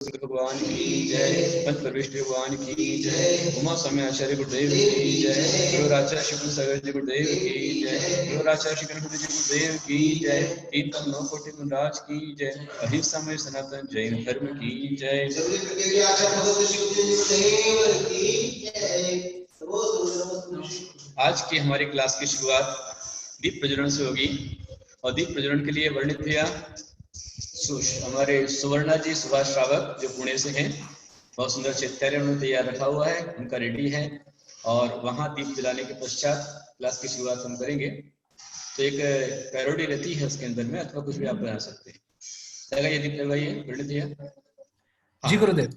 भगवान की जय, पंच परमेश्वर भगवान की जय, उमा समय आचार्य गुरुदेव की जय, गुरुराचा श्री सागर जी गुरुदेव की जय, गुरुराचा श्री गणपति जी गुरुदेव की जय, कीर्तन नौ कोटि गुणराज की जय, अहिंसा में सनातन जैन धर्म की जय। आज की हमारी क्लास की शुरुआत दीप प्रज्वलन से होगी और दीप प्रज्वलन के लिए वर्णित किया हमारे सुवर्णा जी सुभाष श्रावक जो पुणे से हैं। बहुत सुंदर चित्रकारी उन्होंने तैयार रखा हुआ है, उनका रेडी है और वहां दीप जलाने के पश्चात क्लास की शुरुआत हम करेंगे। तो एक पैरोडी रहती है उसके अंदर में, अथवा कुछ भी आप बना सकते हैं। ये दीप लगाइए, वर्णित किया जी गुरुदेव।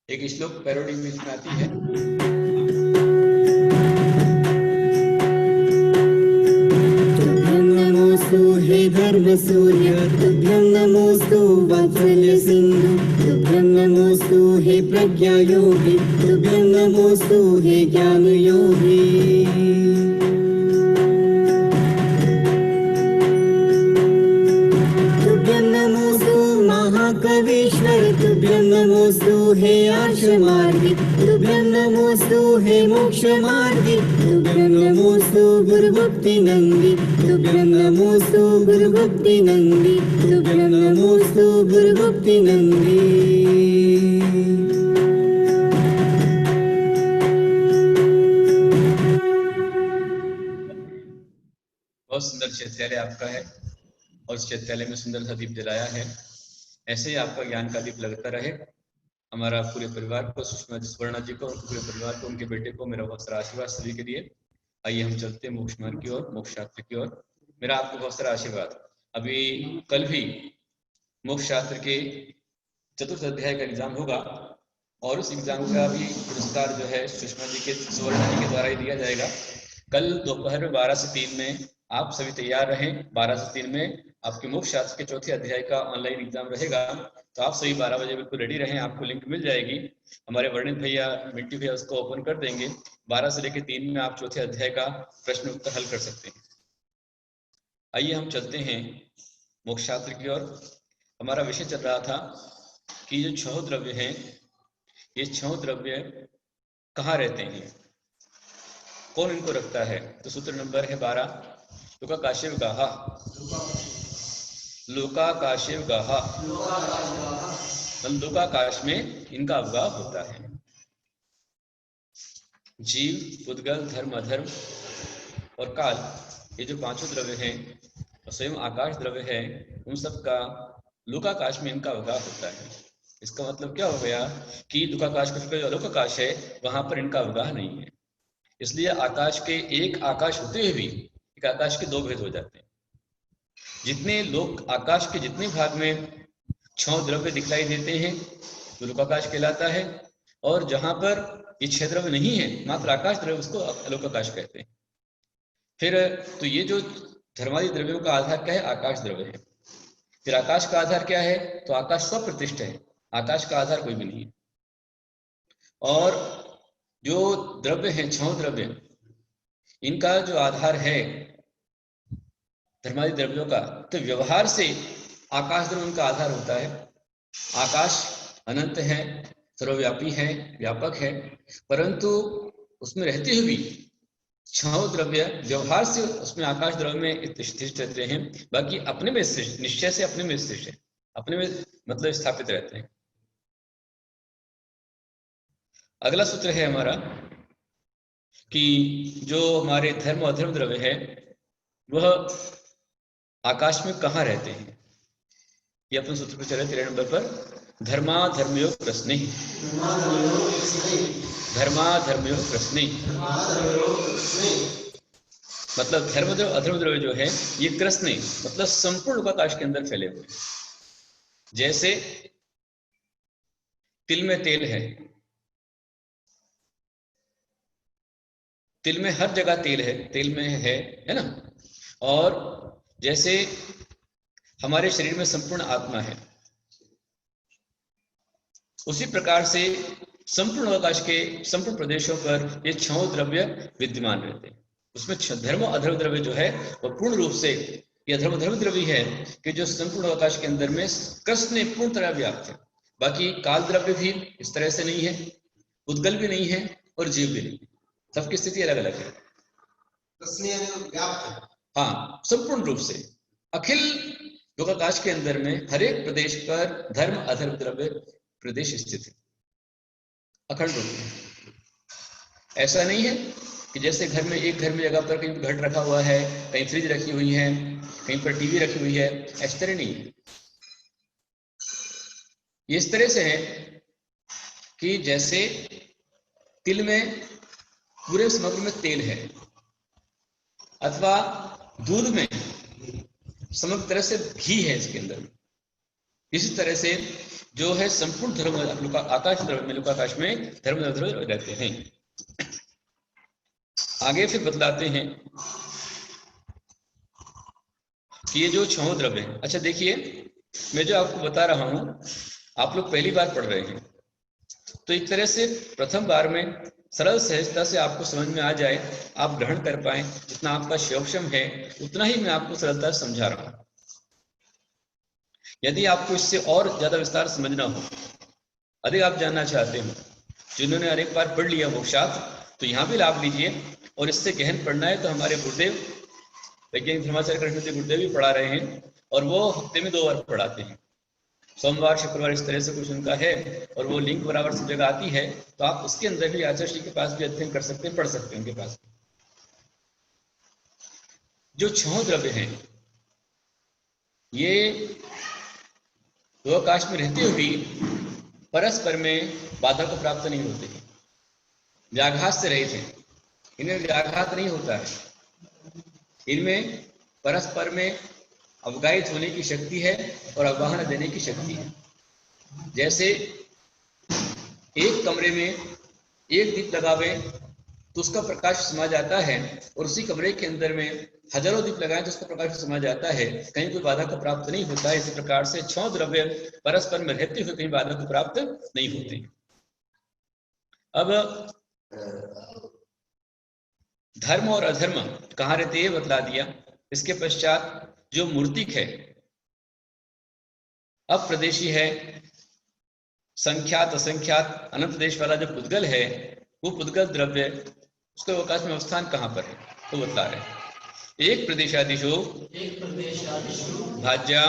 एक श्लोक पैरोडी में इसमें आती है। हे धर्म सूर्य तुभ्यं नमोस्तु वात्सल्य सिंधु तुभ्यं नमोस्तु हे प्रज्ञा योगी तुभ्यं नमोस्तु हे ज्ञान योगी तुभ्यं नमोस्तु महाकवीश्वर तुभ्यं नमोस्तु हे आर्षमार्गी तुभ्यं नमोस्तु हे मोक्षमार्गी तुभ्यं नमोस्तु गुरुभक्ति नंदी तुभ्यं नमोस्तु गुरुभक्ति नंदी तुभ्यं नमोस्तु गुरुभक्ति नंदी। बहुत सुंदर चैत्यालय आपका है और इस चैत्यालय में सुंदर सा दीप जलाया है। ऐसे ही आपका ज्ञान का दीप लगता रहे। हमारा पूरे परिवार को, सुषमा जी सुवर्णा जी को और पूरे परिवार को, उनके बेटे को मेरा बहुत सारा आशीर्वाद सभी के लिए। आइए हम चलते हैं मोक्ष मार्ग की ओर, मोक्ष शास्त्र की ओर। मेरा आपको बहुत सारा आशीर्वाद। अभी कल भी मोक्ष शास्त्र के चतुर्थ अध्याय का एग्जाम होगा और उस एग्जाम का भी पुरस्कार जो है सुषमा जी के, सुवर्णा जी के द्वारा ही दिया जाएगा। कल दोपहर में 12 से 3 में आप सभी तैयार रहें। 12 से 3 में आपके मोक्ष शास्त्र के चौथे अध्याय का ऑनलाइन एग्जाम रहेगा, तो आप सभी 12 बजे बिल्कुल रेडी रहें। आपको लिंक मिल जाएगी, हमारे वर्णित भैया, मिट्टी भैया उसको ओपन कर देंगे। 12 से लेकर 3 में आप चौथे अध्याय का प्रश्न उत्तर हल कर सकते हैं। आइए हम चलते हैं मोक्ष शास्त्र की ओर। हमारा विषय चल रहा था कि जो 6 द्रव्य हैं, ये 6 द्रव्य कहाँ रहते हैं, कौन इनको रखता है। तो सूत्र नंबर है 12। लोकाकाशेव गाहा, लोकाकाशेव गाहा, लोकाकाश में इनका अवगाह होता है। जीव, उद्गल, धर्म, अधर्म और काल, ये जो 5 द्रव्य हैं और स्वयं आकाश द्रव्य है, उन सब का लोकाकाश में इनका अवगाह होता है। इसका मतलब क्या हो गया कि लोकाकाश का जो लोकाकाश है वहां पर इनका अवगाह नहीं है। इसलिए आकाश के एक आकाश होते हुए भी एक आकाश के 2 भेद हो जाते हैं। जितने लोक आकाश के जितने भाग में 6 द्रव्य दिखलाई देते हैं तो लोकाकाश कहलाता है, और जहां पर ये 6 द्रव्य नहीं है, मात्र आकाश द्रव्य, उसको अलोकाकाश कहते हैं। फिर तो ये जो धर्मादि द्रव्यों का आधार क्या है, आकाश द्रव्य है। फिर आकाश का आधार क्या है, तो आकाश स्वप्रतिष्ठ है, आकाश का आधार कोई भी नहीं है। और जो द्रव्य है 6 द्रव्य, इनका जो आधार है धर्मादि द्रव्यों का, तो व्यवहार से आकाश द्रव्य उनका आधार होता है। आकाश अनंत है, सर्वव्यापी है, व्यापक है, परंतु उसमें रहते हुए भी 6 द्रव्य व्यवहार से उसमें आकाश द्रव्य में स्थित रहते हैं। बाकी अपने में निश्चय से अपने में स्थित है, अपने में मतलब स्थापित रहते हैं। अगला सूत्र है हमारा कि जो हमारे धर्म और अधर्म द्रव्य है वह आकाश में कहाँ रहते हैं। ये अपन सूत्र पर चले 13 नंबर पर। धर्मा धर्मयोग प्रश्ने, धर्मा धर्मयोग प्रश्ने, मतलब धर्म द्रव्य अधर्म द्रव्य जो है ये कृष्ण मतलब संपूर्ण आकाश के अंदर फैले हुए। जैसे तिल में तेल है, तिल में हर जगह तेल है, तेल में है ना। और जैसे हमारे शरीर में संपूर्ण आत्मा है, उसी प्रकार से संपूर्ण आकाश के संपूर्ण प्रदेशों पर ये 6 द्रव्य विद्यमान रहते हैं। उसमें धर्म अधर्म द्रव्य जो है वह पूर्ण रूप से ये अधर्म धर्म द्रव्य है कि जो संपूर्ण आकाश के अंदर में कृष्ण ने पूर्ण तरह व्याप्त है। बाकी काल द्रव्य भी इस तरह से नहीं है, उद्गल भी नहीं है और जीव भी नहीं, सबकी स्थिति अलग अलग है। हाँ, संपूर्ण रूप से अखिल लोकाकाश के अंदर में हर एक प्रदेश पर धर्म अधर्म द्रव्य प्रदेश स्थित है अखंड रूप में। ऐसा नहीं है कि जैसे घर में एक घर में जगह पर कहीं घट रखा हुआ है, कहीं फ्रिज रखी हुई है, कहीं पर टीवी रखी हुई है, इस तरह नहीं है। ये इस तरह से है कि जैसे तिल में पूरे समग्र में तेल है, अथवा दूध में समग्र तरह से घी है इसके अंदर। इसी तरह से जो है संपूर्ण धर्म आकाश में लोकाकाश में धर्म रहते हैं। आगे फिर बतलाते हैं कि ये जो छह द्रव्य है। अच्छा देखिए, मैं जो आपको बता रहा हूं आप लोग पहली बार पढ़ रहे हैं, तो एक तरह से प्रथम बार में सरल सहजता से आपको समझ में आ जाए, आप ग्रहण कर पाए, जितना आपका सक्षम है उतना ही मैं आपको सरलता से समझा रहा हूं। यदि आपको इससे और ज्यादा विस्तार समझना हो, अधिक आप जानना चाहते हो, जिन्होंने अनेक बार पढ़ लिया वो शास्त्र, तो यहाँ भी लाभ लीजिए। और इससे गहन पढ़ना है तो हमारे गुरुदेव वैज्ञानिक धर्माचार्य कृष्ण गुरुदेव भी पढ़ा रहे हैं, और वो हफ्ते में 2 बार पढ़ाते हैं, सोमवार शुक्रवार, इस तरह से कुछ उनका है। और वो लिंक बराबर सब जगह आती है, तो आप उसके अंदर भी आचार्य श्री के पास भी अध्ययन कर सकते हैं, पढ़ सकते हैं उनके पास। जो छह द्रव्य हैं ये लोकाकाश में रहते हुए परस्पर में बाधा को प्राप्त नहीं होते हैं, व्याघात से रहित हैं, इनमें व्याघात नहीं होता है। इनमें परस्पर में अवगाहित होने की शक्ति है और आवाहन देने की शक्ति है। जैसे एक कमरे में एक दीप लगावे तो उसका प्रकाश समा जाता है, और उसी कमरे के अंदर में हजारों दीप लगाएं तो उसका प्रकाश समा जाता है, कहीं कोई बाधा को प्राप्त नहीं होता है। इसी प्रकार से छह द्रव्य परस्पर में रहते हुए कहीं बाधा को प्राप्त नहीं होते। अब धर्म और अधर्म कहाँ रहते हैं बतला दिया। इसके पश्चात जो मूर्तिक है, अप्रदेशी है, संख्यात असंख्यात अनंत देश वाला जो पुद्गल है, वो पुद्गल द्रव्य उसके अवकाश में अवस्थान कहाँ पर है तो बता रहे। एक प्रदेशादिशु भाज्या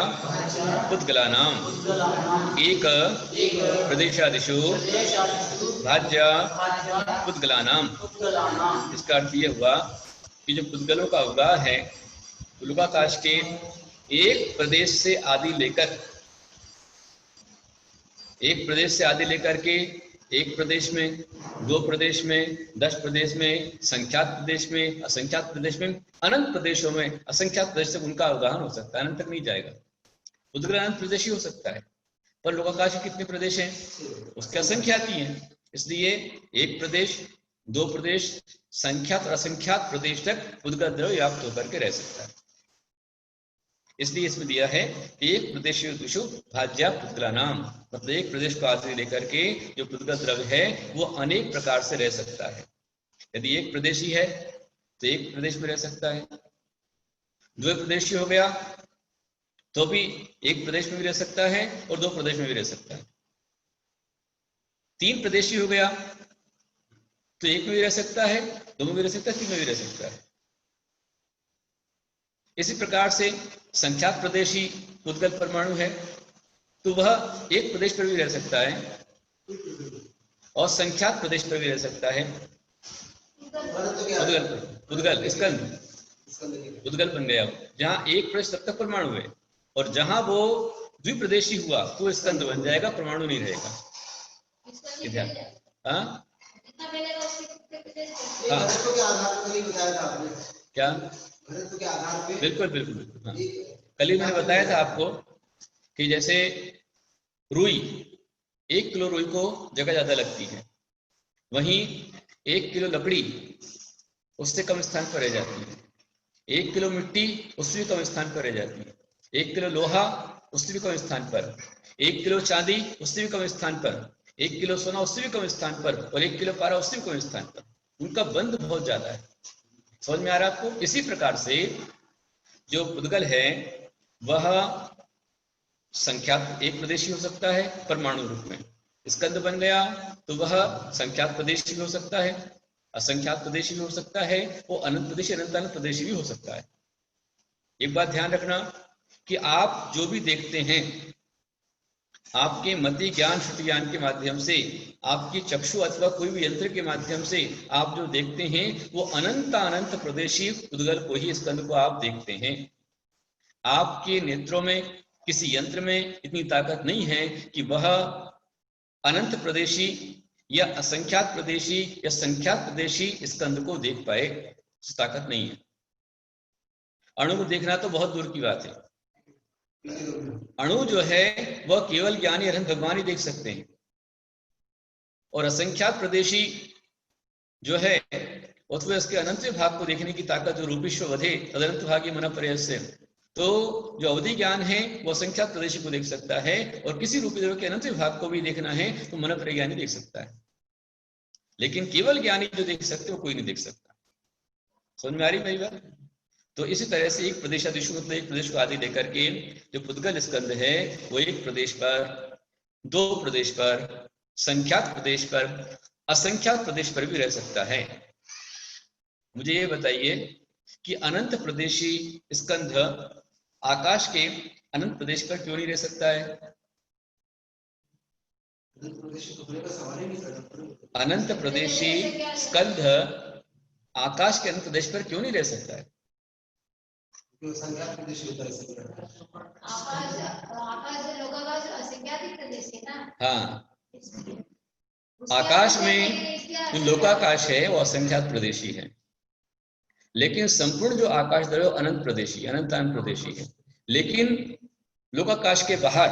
पुद्गलानाम, एक प्रदेशादिशु भाज्या पुद्गलानाम। इसका अर्थ यह हुआ कि जो पुद्गलों का अवगाह है लोकाकाश के एक प्रदेश से आदि लेकर, एक प्रदेश से आदि लेकर के एक प्रदेश में, 2 प्रदेश में, 10 प्रदेश में, संख्यात प्रदेश में, असंख्यात प्रदेश में, अनंत प्रदेशों में, असंख्यात प्रदेश तक उनका अवगाहन हो सकता है, अनंत तक नहीं जाएगा। उद्गल अनंत प्रदेश ही हो सकता है, पर लोकाकाश के कितने प्रदेश हैं उसके असंख्यात ही हैं। इसलिए एक प्रदेश, 2 प्रदेश, संख्यात और असंख्यात प्रदेश तक उद्गल द्रव्य व्याप्त होकर के रह सकता है। इसलिए इसमें दिया है एक प्रदेश भाज्या पुद्गला नाम, मतलब एक प्रदेश को आश्रय लेकर के जो पुद्गल द्रव्य है वो अनेक प्रकार से रह सकता है। यदि एक प्रदेशी है तो एक प्रदेश में रह सकता है, 2 प्रदेशी हो गया तो भी एक प्रदेश में भी रह सकता है और 2 प्रदेश में भी रह सकता है, 3 प्रदेशी हो गया तो एक में भी रह सकता है, 2 में भी रह सकता है, 3 में भी रह सकता है। इसी प्रकार से संख्यात प्रदेशी पुद्गल परमाणु है तो वह एक प्रदेश पर भी रह सकता है और संख्यात प्रदेश पर भी रह सकता है। पुद्गल स्कंद पुद्गल बन गया, जहां एक प्रदेश तब तक परमाणु है, और जहां वो द्विप्रदेशी हुआ तो स्कंद बन जाएगा, परमाणु नहीं रहेगा। क्या बिल्कुल बिल्कुल बिल्कुल। हाँ, कल ही मैंने बताया था आपको कि जैसे रुई, 1 किलो रुई को जगह ज्यादा लगती है, वहीं 1 किलो लकड़ी उससे कम स्थान पर रह जाती है, 1 किलो मिट्टी उससे भी कम स्थान पर रह जाती है, 1 किलो लोहा उससे भी कम स्थान पर, 1 किलो चांदी उससे भी कम स्थान पर, 1 किलो सोना उससे भी कम स्थान पर, और 1 किलो पारा उससे भी कम स्थान पर। उनका बंध बहुत ज्यादा है। समझ में आ रहा है आपको? इसी प्रकार से जो पुद्गल है वह संख्यात एक प्रदेशी हो सकता है परमाणु रूप में, स्कंद बन गया तो वह संख्यात प्रदेशी भी हो सकता है, असंख्यात प्रदेशी भी हो सकता है, वो अनंत प्रदेशी अनंत प्रदेशी भी हो सकता है। एक बात ध्यान रखना कि आप जो भी देखते हैं आपके मति ज्ञान श्रुति ज्ञान के माध्यम से, आपकी चक्षु अथवा कोई भी यंत्र के माध्यम से आप जो देखते हैं वो अनंत अनंत प्रदेशी पुद्गल को ही, स्कंद को आप देखते हैं। आपके नेत्रों में किसी यंत्र में इतनी ताकत नहीं है कि वह अनंत प्रदेशी या असंख्यात प्रदेशी या संख्यात प्रदेशी स्कंद को देख पाए, ताकत नहीं है। अणु को देखना तो बहुत दूर की बात है। अणु जो है वह केवल ज्ञानी अनंत भगवान ही देख सकते हैं, और असंख्यात प्रदेशी जो है अथवा इसके अनंत भाग को देखने की ताकत जो रूपिश्व वधे तदनंत भागी मन प्रयस्य, तो जो अवधि ज्ञान है वो असंख्यात प्रदेशी को देख सकता है, और किसी रूपी द्रव्य के अनंत भाग को भी देखना है तो मन प्रज्ञानी देख सकता है, लेकिन केवल ज्ञानी जो देख सकते वो कोई नहीं देख सकता। समझ में आ रही मेरी बात? तो इसी तरह से एक प्रदेशादिशु मतलब एक प्रदेश को आदि लेकर के जो पुद्गल स्कंद है वो एक प्रदेश पर, दो प्रदेश पर, संख्यात प्रदेश पर, असंख्यात प्रदेश पर भी रह सकता है। मुझे ये बताइए कि अनंत प्रदेशी स्कंद आकाश के अनंत प्रदेश पर क्यों नहीं रह सकता है? अनंत प्रदेशी स्कंद आकाश के अनंत प्रदेश पर क्यों नहीं रह सकता है? हाँ, आकाश में जो लोकाकाश है वो असंख्यात प्रदेशी है, लेकिन संपूर्ण जो आकाश द्रव्य अनंत प्रदेशी अनंत प्रदेशी है। लेकिन लोकाकाश के बाहर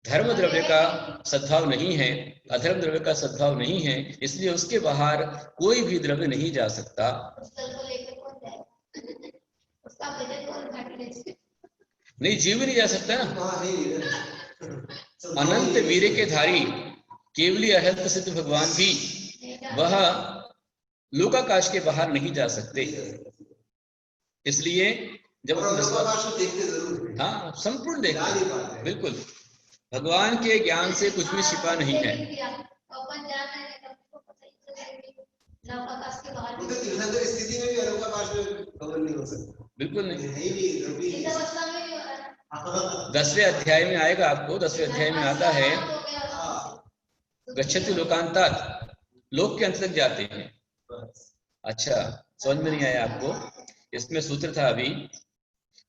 धर्म द्रव्य का सद्भाव नहीं है, अधर्म द्रव्य का सद्भाव नहीं है, इसलिए उसके बाहर कोई भी द्रव्य नहीं जा सकता। नहीं, जीव भी नहीं जा सकता ना। अनंत वीर के धारी केवली अहंत सिद्ध भगवान भी वह लोकाकाश के बाहर नहीं जा सकते। इसलिए जब हाँ संपूर्ण देखते, बिल्कुल भगवान के ज्ञान से कुछ भी छिपा नहीं है। बिल्कुल नहीं। 10वें अध्याय में आएगा, आपको 10वें अध्याय में आता है गच्छति लोकांतात, लोक के अंत तक जाते हैं। अच्छा, समझ में नहीं आया आपको? इसमें सूत्र था अभी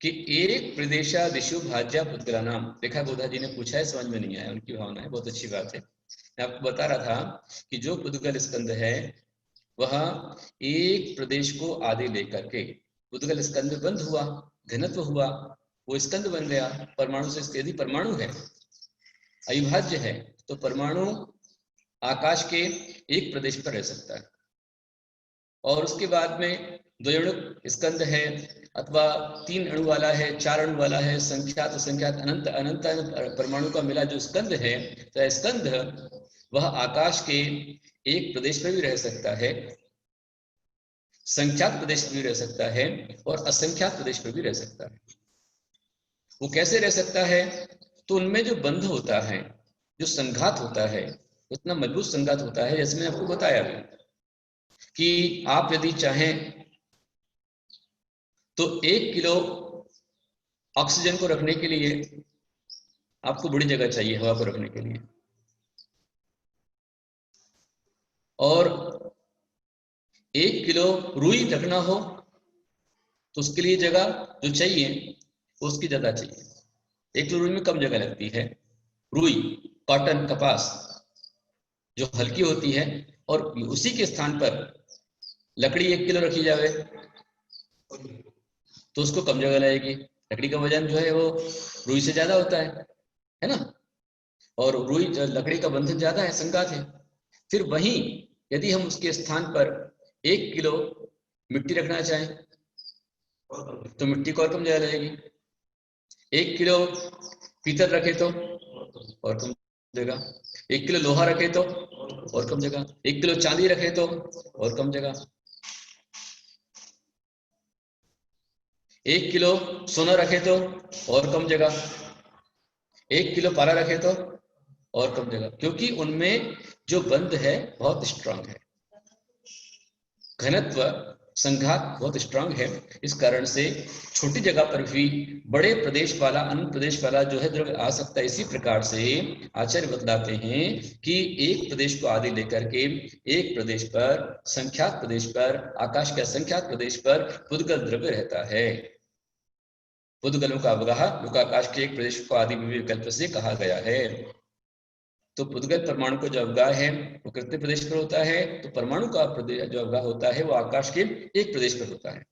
कि एक प्रदेशादिशु भाज्या पुद्गला नाम। देखा गोधा जी ने पूछा है, समझ में नहीं आया, उनकी भावना है, बहुत अच्छी बात है। मैं आपको बता रहा था कि जो पुद्गल स्कंद है वह एक प्रदेश को आदि लेकर के, पुद्गल स्कंद बंद हुआ, घनत्व हुआ, वो स्कंद बन गया। परमाणु से यदि परमाणु है, अविभाज्य है, तो परमाणु आकाश के एक प्रदेश पर रह सकता है, और उसके बाद में द्वयोणुक स्कंद है अथवा 3 अणु वाला है, 4 अणु वाला है, संख्यात असंख्यात अनंत अनंत परमाणु का मिला जो स्कंद है, तो स्कंद वह आकाश के एक प्रदेश में भी रह सकता है, संख्यात प्रदेश में भी रह सकता है, और असंख्यात प्रदेश में भी रह सकता है। वो कैसे रह सकता है? तो उनमें जो बंध होता है, जो संघात होता है, उतना मजबूत संघात होता है। जैसे मैंने आपको बताया भी कि आप यदि चाहें तो 1 किलो ऑक्सीजन को रखने के लिए आपको बड़ी जगह चाहिए हवा को रखने के लिए, और 1 किलो रुई रखना हो तो उसके लिए जगह जो चाहिए उसकी ज्यादा चाहिए। 1 किलो रुई में कम जगह लगती है। रुई, कॉटन, कपास जो हल्की होती है, और उसी के स्थान पर लकड़ी 1 किलो रखी जाए तो उसको कम जगह लगेगी। लकड़ी का वजन जो है वो रुई से ज्यादा होता है ना, और रुई लकड़ी का बंधन ज्यादा है, संघात है। फिर वहीं यदि हम उसके स्थान पर 1 किलो मिट्टी रखना चाहें तो मिट्टी को और कम जगह लगेगी। 1 किलो पीतल रखे तो और कम जगह, 1 किलो लोहा रखे तो और कम जगह, 1 किलो चांदी रखे तो और कम जगह। 1 किलो सोना रखे तो और कम जगह, 1 किलो पारा रखे तो और कम जगह, क्योंकि उनमें जो बंध है बहुत स्ट्रांग है, घनत्व संघात बहुत स्ट्रांग है। इस कारण से छोटी जगह पर भी बड़े प्रदेश वाला अनंत प्रदेश वाला जो है द्रव्य आ सकता है। इसी प्रकार से आचार्य बतलाते हैं कि एक प्रदेश को आदि लेकर के एक प्रदेश पर, संख्यात प्रदेश पर, आकाश के असंख्यात प्रदेश पर पुद्गल द्रव्य रहता है। पुद्गलों का अवगाह लोकाकाश के एक प्रदेश को आदि विकल्प से कहा गया है। तो पुद्गल परमाणु को जो अवगाह है वो कृत्य प्रदेश पर होता है, तो परमाणु का प्रदेश जो अवगाह होता है वो आकाश के एक प्रदेश पर होता है।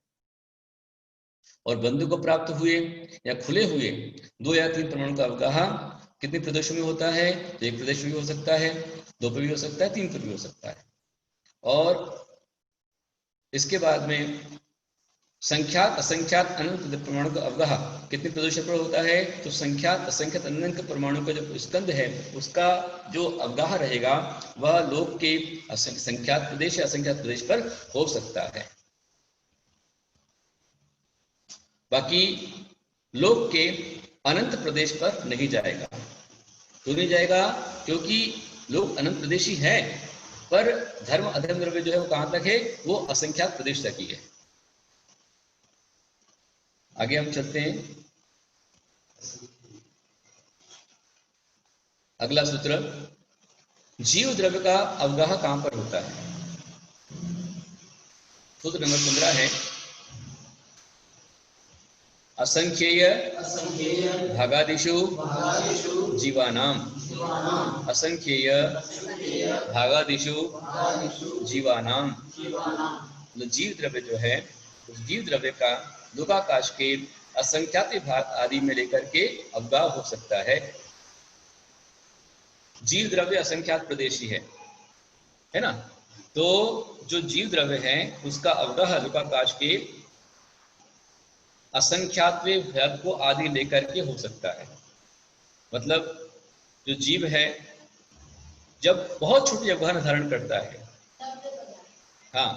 और बंधु को प्राप्त हुए या खुले हुए 2 या 3 परमाणु का अवगाह कितने प्रदेशों में होता है? तो एक प्रदेश में भी हो सकता है, 2 पर भी हो सकता है, 3 पर भी हो सकता है। और इसके बाद में संख्यात असंख्यात अनंत परमाणु का अवगाह कितने प्रदेशों पर होता है? तो संख्यात असंख्यात अनंत परमाणु का जो स्कंद है उसका जो अवगाह रहेगा वह लोक के संख्यात प्रदेश या असंख्यात प्रदेश पर हो सकता है। बाकी लोक के अनंत प्रदेश पर नहीं जाएगा। क्यों नहीं जाएगा? क्योंकि लोक अनंत प्रदेशी है, पर धर्म अधर्म द्रव्य जो है वो कहां तक है? वो असंख्यात प्रदेश तक ही है। आगे हम चलते हैं। अगला सूत्र, जीव द्रव्य का अवगाह कहां पर होता है? सूत्र नंबर 15 है, असंख्येय भागादिषु जीवानाम, असंख्येय भागादिषु जीवानाम। जीव द्रव्य जो है उस जीव द्रव्य का लोकाकाश के असंख्यात भाग आदि में लेकर के अवगाह हो सकता है। जीव द्रव्य असंख्यात प्रदेशी है ना? तो जो जीव द्रव्य है उसका अवगाह लोकाकाश के असंख्यात्वे भाग को आदि लेकर के हो सकता है। मतलब जो जीव है जब बहुत छोटी अवगाह धारण करता है, हाँ,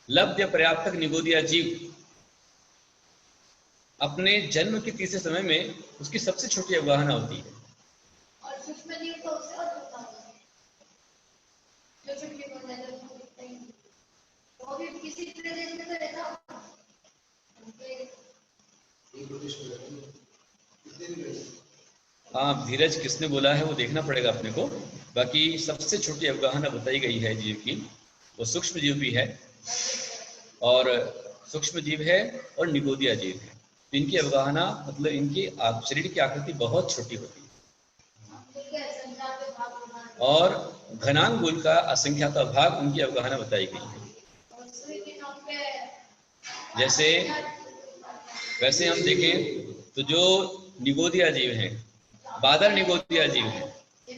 लब्ध पर्याप्तक निगोदिया जीव अपने जन्म के तीसरे समय में उसकी सबसे छोटी अवगाहना होती है। और सूक्ष्म जीव तो उससे और छोटा होता है, जो छोटी हो जाए तो दिखता ही नहीं, वो भी किसी प्रदेश में तो रहता होगा। हाँ, धीरज किसने बोला है वो देखना पड़ेगा अपने को। बाकी सबसे छोटी अवगाहना बताई गई है जीव की, वो सूक्ष्म जीव भी है, और सूक्ष्म जीव है और निगोदिया जीव है। तो इनकी अवगाहना मतलब इनकी शरीर की आकृति बहुत छोटी होती है, और घनांगुल का असंख्यात भाग उनकी अवगाहना बताई गई है। जैसे वैसे हम देखें तो जो निगोदिया जीव हैं, बादर निगोदिया जीव है,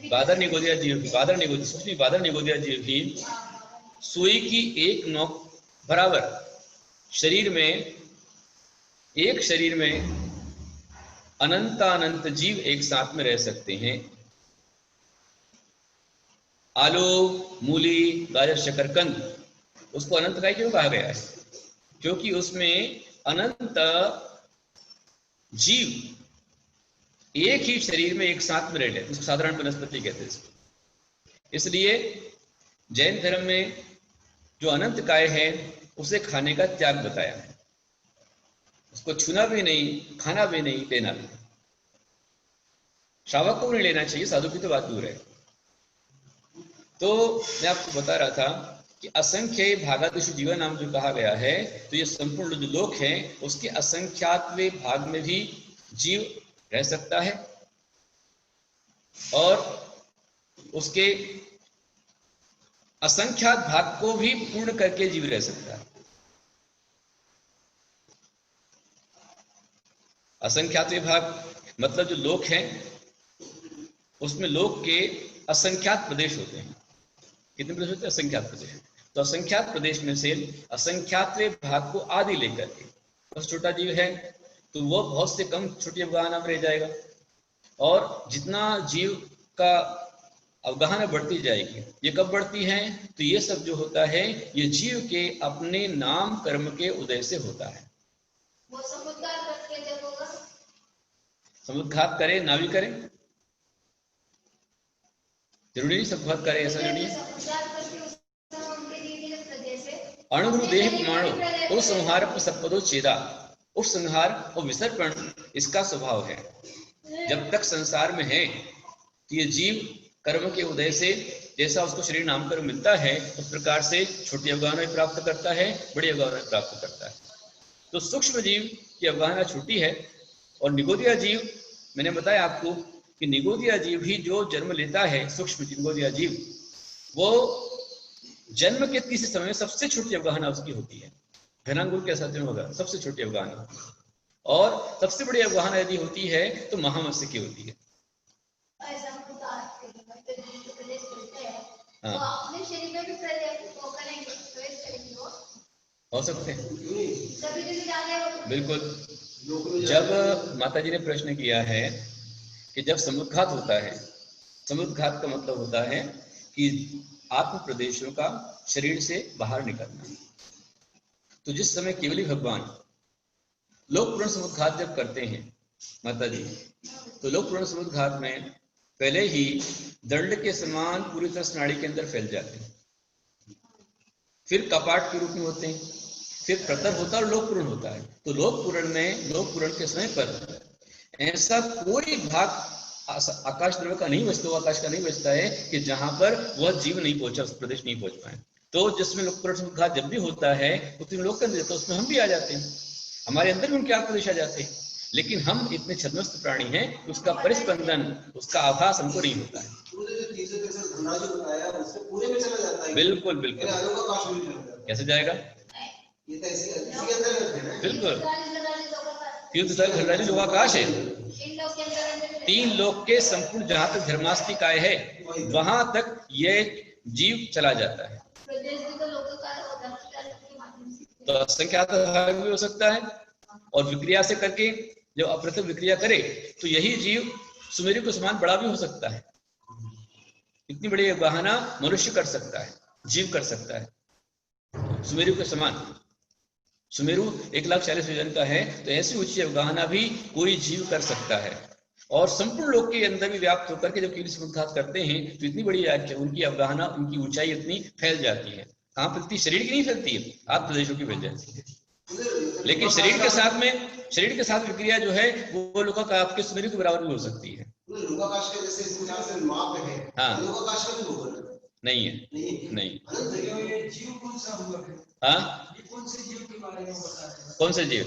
बादर निगोदिया जीव की बादर निगोदिया जीव की सुई की एक नोक बराबर शरीर में, एक शरीर में अनंत जीव एक साथ में रह सकते हैं। आलू, मूली, गाजर, शकरकंद, उसको अनंतकाय क्यों कहा गया है? क्योंकि उसमें अनंत जीव एक ही शरीर में एक साथ में रह लेते, उसको साधारण वनस्पति कहते हैं। इसलिए जैन धर्म में जो अनंत काय है उसे खाने का त्याग बताया है, उसको छूना भी नहीं, खाना भी नहीं, लेना भी नहीं। श्रावक को नहीं लेना चाहिए, साधु की तो बात दूर है। तो मैं आपको बता रहा था कि असंख्य भागादिषु जीवन नाम जो कहा गया है, तो ये संपूर्ण जो लोक है उसके असंख्यातवे भाग में भी जीव रह सकता है, और उसके असंख्यात भाग को भी पूर्ण करके जीव रह सकता है। असंख्यात भाग मतलब जो लोक हैं उसमें लोक के असंख्यात प्रदेश होते हैं। कितने प्रदेश होते हैं? असंख्यात प्रदेश। तो असंख्यात प्रदेश में से असंख्यात भाग को आदि लेकर के बस छोटा जीव है तो वो बहुत से कम छोटी अवगाहना में रह जाएगा, और जितना जीव का अवगाहना बढ़ती जाएगी, ये कब बढ़ती है? तो ये सब जो होता है ये जीव के अपने नाम कर्म के उदय से होता है। वो समुद्घात करके जब होगा, समुद्घात करे ना भी करे, जरूरी नहीं समुद्घात करे, ऐसा जरूरी है। समुद्घात करके उस समय उनके दिए गए प्रदेश है, अणुगुरु देह प्रमाणो उपसंहार सपदो चेदा, उपसंहार और विसर्पण इसका स्वभाव है। जब तक संसार में है तो ये जीव कर्म के उदय से जैसा उसको शरीर नामकरण मिलता है उस प्रकार से छोटी अवगाहना प्राप्त करता है, बड़ी अवगाहना प्राप्त करता है। तो सूक्ष्म जीव की अवगाहना छोटी है और निगोदिया जीव, मैंने बताया आपको कि निगोदिया जीव ही जो जन्म लेता है, सूक्ष्म निगोदिया जीव, वो जन्म के तीसरे समय सबसे छोटी अवगाहना उसकी होती है। घनांगुर के साथ होगा सबसे छोटी अवगाहना, और सबसे बड़ी अवगाहना यदि होती है तो महामत्स्य की होती है। हाँ, तो अपने शरीर में भी वो करेंगे, प्रवेश करेंगे वो हो सकते हैं, सभी जगह जाने बिल्कुल। जब माता जी ने प्रश्न किया है कि जब समुद्घात होता है, समुद्घात का मतलब होता है कि आत्म प्रदेशों का शरीर से बाहर निकलना, तो जिस समय केवली भगवान लोक पूर्ण समुद्घात जब करते हैं माता जी, तो लोक पूर्ण समुद्घात में पहले ही दंड के समान पूरी तरह नाड़ी के अंदर फैल जाते हैं, फिर कपाट के रूप में होते हैं, फिर प्रतर होता है और लोक पूर्ण होता है। तो लोक पूर्ण में, लोक पूर्ण के समय पर ऐसा कोई भाग आकाश द्रव्य का नहीं बचता, आकाश का नहीं बचता है कि जहां पर वह जीव नहीं पहुंचा, उस प्रदेश नहीं पहुंच पाए। तो जिसमें लोक पूर्ण समुद्घात जब भी होता है उतने लोग कर देते, उसमें हम भी आ जाते हैं, हमारे अंदर भी उनके आत्मदेश आ जाते हैं, लेकिन हम इतने छद्मस्त प्राणी हैं, उसका परिस्पंदन, उसका आभास हमको नहीं होता है। बिल्कुल बिल्कुल, कैसे जाएगा? बिल्कुल, तीर्थस्थल घरराजी लोकाकाश है, तीन लोक के संपूर्ण जहां तक धर्मास्ति काय है वहां तक ये जीव चला जाता है। तो असंख्यात भाग भी हो सकता है, और विक्रिया से करके जब अप्रथम विक्रिया करे तो यही जीव सुमेरु के समान बड़ा भी हो सकता है। इतनी बड़ी अवगाहना मनुष्य कर सकता है, जीव कर सकता है सुमेरु के समान। सुमेरु 1,40,000 वजन का है, तो ऐसी ऊंची अवगाहना भी कोई जीव कर सकता है। और संपूर्ण लोक के अंदर भी व्याप्त होकर के जब केवली समुद्घात करते हैं तो इतनी बड़ी उनकी अवगाहना, उनकी ऊंचाई इतनी फैल जाती है। कहाँ फैलती? शरीर की नहीं फैलती है, आत्म प्रदेशों की फैल जाती है। लेकिन शरीर के साथ में, शरीर के साथ विक्रिया जो है वो लोकाकाश के सुमेरु के बराबर भी हो सकती है। लोकाकाश के जैसे इसमें जैसे माप है, हाँ, लोकाकाश का भी होगा नहीं है, नहीं। जीव कौन सा हुआ है? हाँ, कौन से जीव के बारे में बता रहे हैं? कौन से जीव?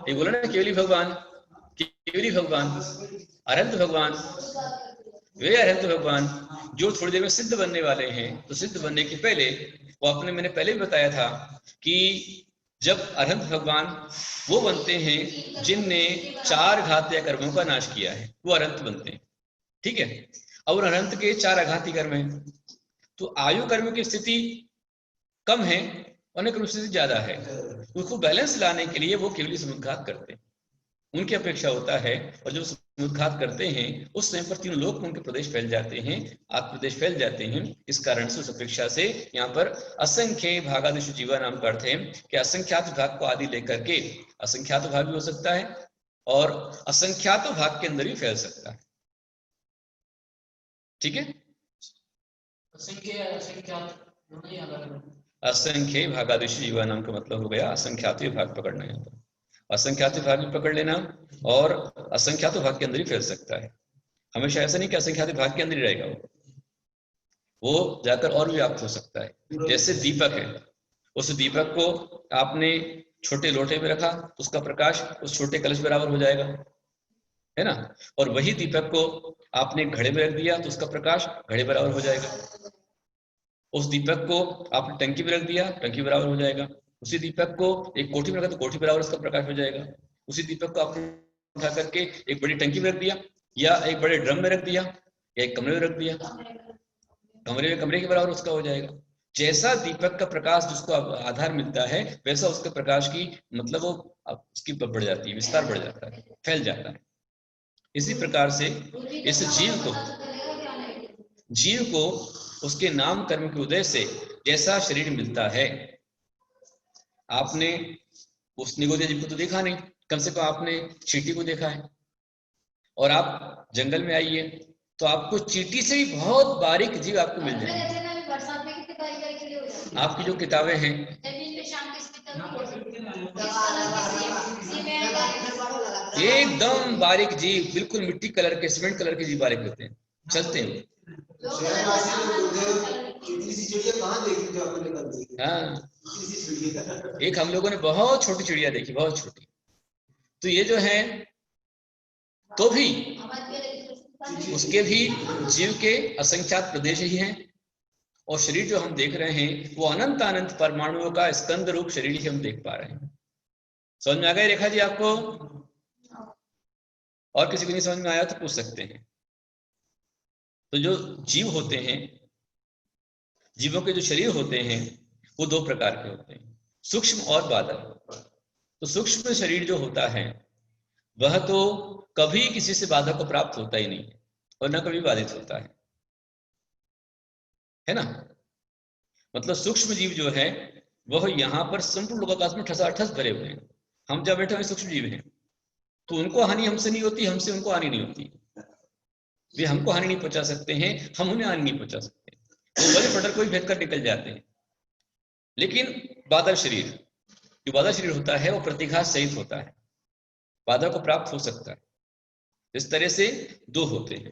ये बोला ना, केवली भगवान, केवली भगवान, अनंत भगवान, वे अनंत भगवान जो थोड़ी देर में सिद्ध बनने वाले हैं। तो सिद्ध बनने के पहले वो अपने, मैंने पहले भी बताया था कि जब अनंत भगवान वो बनते हैं जिनने 4 घातीय कर्मों का नाश किया है, वो अनंत बनते हैं, ठीक है। और अनंत के 4 आघाती कर्म हैं, तो आयु कर्म की स्थिति कम है, अन्य कर्म स्थिति ज्यादा है। उसको बैलेंस लाने के लिए वो केवली समुद्घात करते हैं, उनकी अपेक्षा होता है। और जब समुद्घात करते हैं उस समय पर 3 लोक उनके प्रदेश फैल जाते हैं, आत्म प्रदेश फैल जाते हैं। इस कारण से उस अपेक्षा से यहाँ पर असंख्य भागादिशु जीवा नाम का अर्थ है कि असंख्यात भाग को आदि लेकर के, असंख्यात भाग भी हो सकता है और असंख्यात भाग के अंदर भी फैल सकता है, ठीक है। असंख्य भागादिशु जीवा नाम का मतलब हो गया असंख्यात भाग पकड़ना। यहाँ पर असंख्यात भाग भी पकड़ लेना, और असंख्यात भाग के अंदर ही फैल सकता है। हमेशा ऐसा नहीं कि असंख्यात भाग के अंदर ही रहेगा, वो जाकर और भी व्याप्त हो सकता है। जैसे दीपक है, उस दीपक को आपने छोटे लोटे में रखा तो उसका प्रकाश उस छोटे कलश बराबर हो जाएगा, है ना। और वही दीपक को आपने घड़े में रख दिया तो उसका प्रकाश घड़े बराबर हो जाएगा। उस दीपक को आपने टंकी में रख दिया, टंकी बराबर हो जाएगा। उसी दीपक को एक कोठी में रखा तो कोठी बराबर उसका प्रकाश हो जाएगा। उसी दीपक को आपने उठा करके एक बड़ी टंकी में रख दिया, या एक बड़े ड्रम में रख दिया, या एक कमरे में रख दिया, कमरे के बराबर उसका हो जाएगा। जैसा दीपक का प्रकाश जिसको आधार मिलता है, वैसा उसके प्रकाश की मतलब वो उसकी बढ़ जाती है, विस्तार बढ़ जाता है, फैल जाता है। इसी प्रकार से इस जीव को उसके नाम कर्म के उदय से जैसा शरीर मिलता है, आपने उस निगोदिया जीव को तो देखा नहीं, कम से कम आपने चींटी को देखा है। और आप जंगल में आइए तो आपको चींटी से भी बहुत बारीक जीव आपको मिल जाएंगे। बरसात में कितनी बारीक के लिए हो जाती है। आपकी जो किताबें हैं, जमीन पे शाम के एकदम बारीक जीव, बिल्कुल मिट्टी कलर के, सीमेंट कलर के जीव बारीक होते हैं, चलते हैं। हाँ, एक हम लोगों ने बहुत छोटी चिड़िया देखी, बहुत छोटी। तो ये जो है, तो भी उसके भी जीव के असंख्यात प्रदेश ही हैं। और शरीर जो हम देख रहे हैं वो अनंत अनंत परमाणुओं का स्कंद रूप शरीर ही हम देख पा रहे हैं। समझ में आ गया रेखा जी आपको? और किसी को नहीं समझ में आया तो पूछ सकते हैं। तो जो जीव होते हैं, जीवों के जो शरीर होते हैं वो दो प्रकार के होते हैं, सूक्ष्म और बाधक। तो सूक्ष्म शरीर जो होता है वह तो कभी किसी से बाधा को प्राप्त होता ही नहीं है और न कभी बाधित होता है ना। मतलब सूक्ष्म जीव जो है वह यहाँ पर संपूर्ण लोकाकाश में ठसाठस भरे हुए हैं। हम जब बैठे हुए सूक्ष्म जीव हैं तो उनको हानि हमसे नहीं होती, हमसे उनको हानि नहीं होती। वे हमको हानि नहीं पहुंचा सकते हैं, हम उन्हें हानि नहीं पहुंचा सकते। तो बड़े पटर को भी भेद कर निकल जाते हैं। लेकिन बादल शरीर, जो बादल शरीर होता है वो प्रतिघात सहित होता है, बाधा को प्राप्त हो सकता है। इस तरह से दो होते हैं।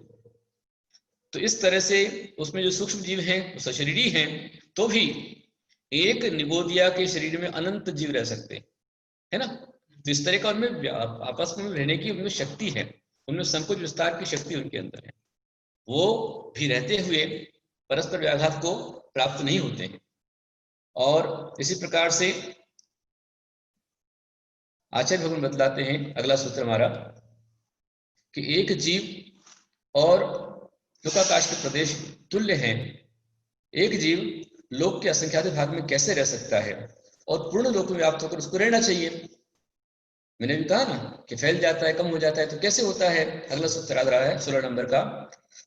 तो इस तरह से उसमें जो सूक्ष्म जीव हैं वो सशरीरी हैं, तो भी एक निगोदिया के शरीर में अनंत जीव रह सकते हैं, है ना। तो इस तरह का उनमें आपस में रहने की उनमें शक्ति है, उनमें संकोच विस्तार की शक्ति उनके अंदर है। वो भी रहते हुए परस्पर व्याघात को प्राप्त नहीं होते हैं। और इसी प्रकार से आचार्य भगवान बतलाते हैं, अगला सूत्र हमारा, कि एक जीव और लोकाकाश के प्रदेश तुल्य हैं। एक जीव लोक के असंख्यात भाग में कैसे रह सकता है और पूर्ण लोक में व्याप्त होकर उसको रहना चाहिए। मैंने भी कहा ना कि फैल जाता है, कम हो जाता है, तो कैसे होता है। अगला सूत्र आ रहा है 16 नंबर का,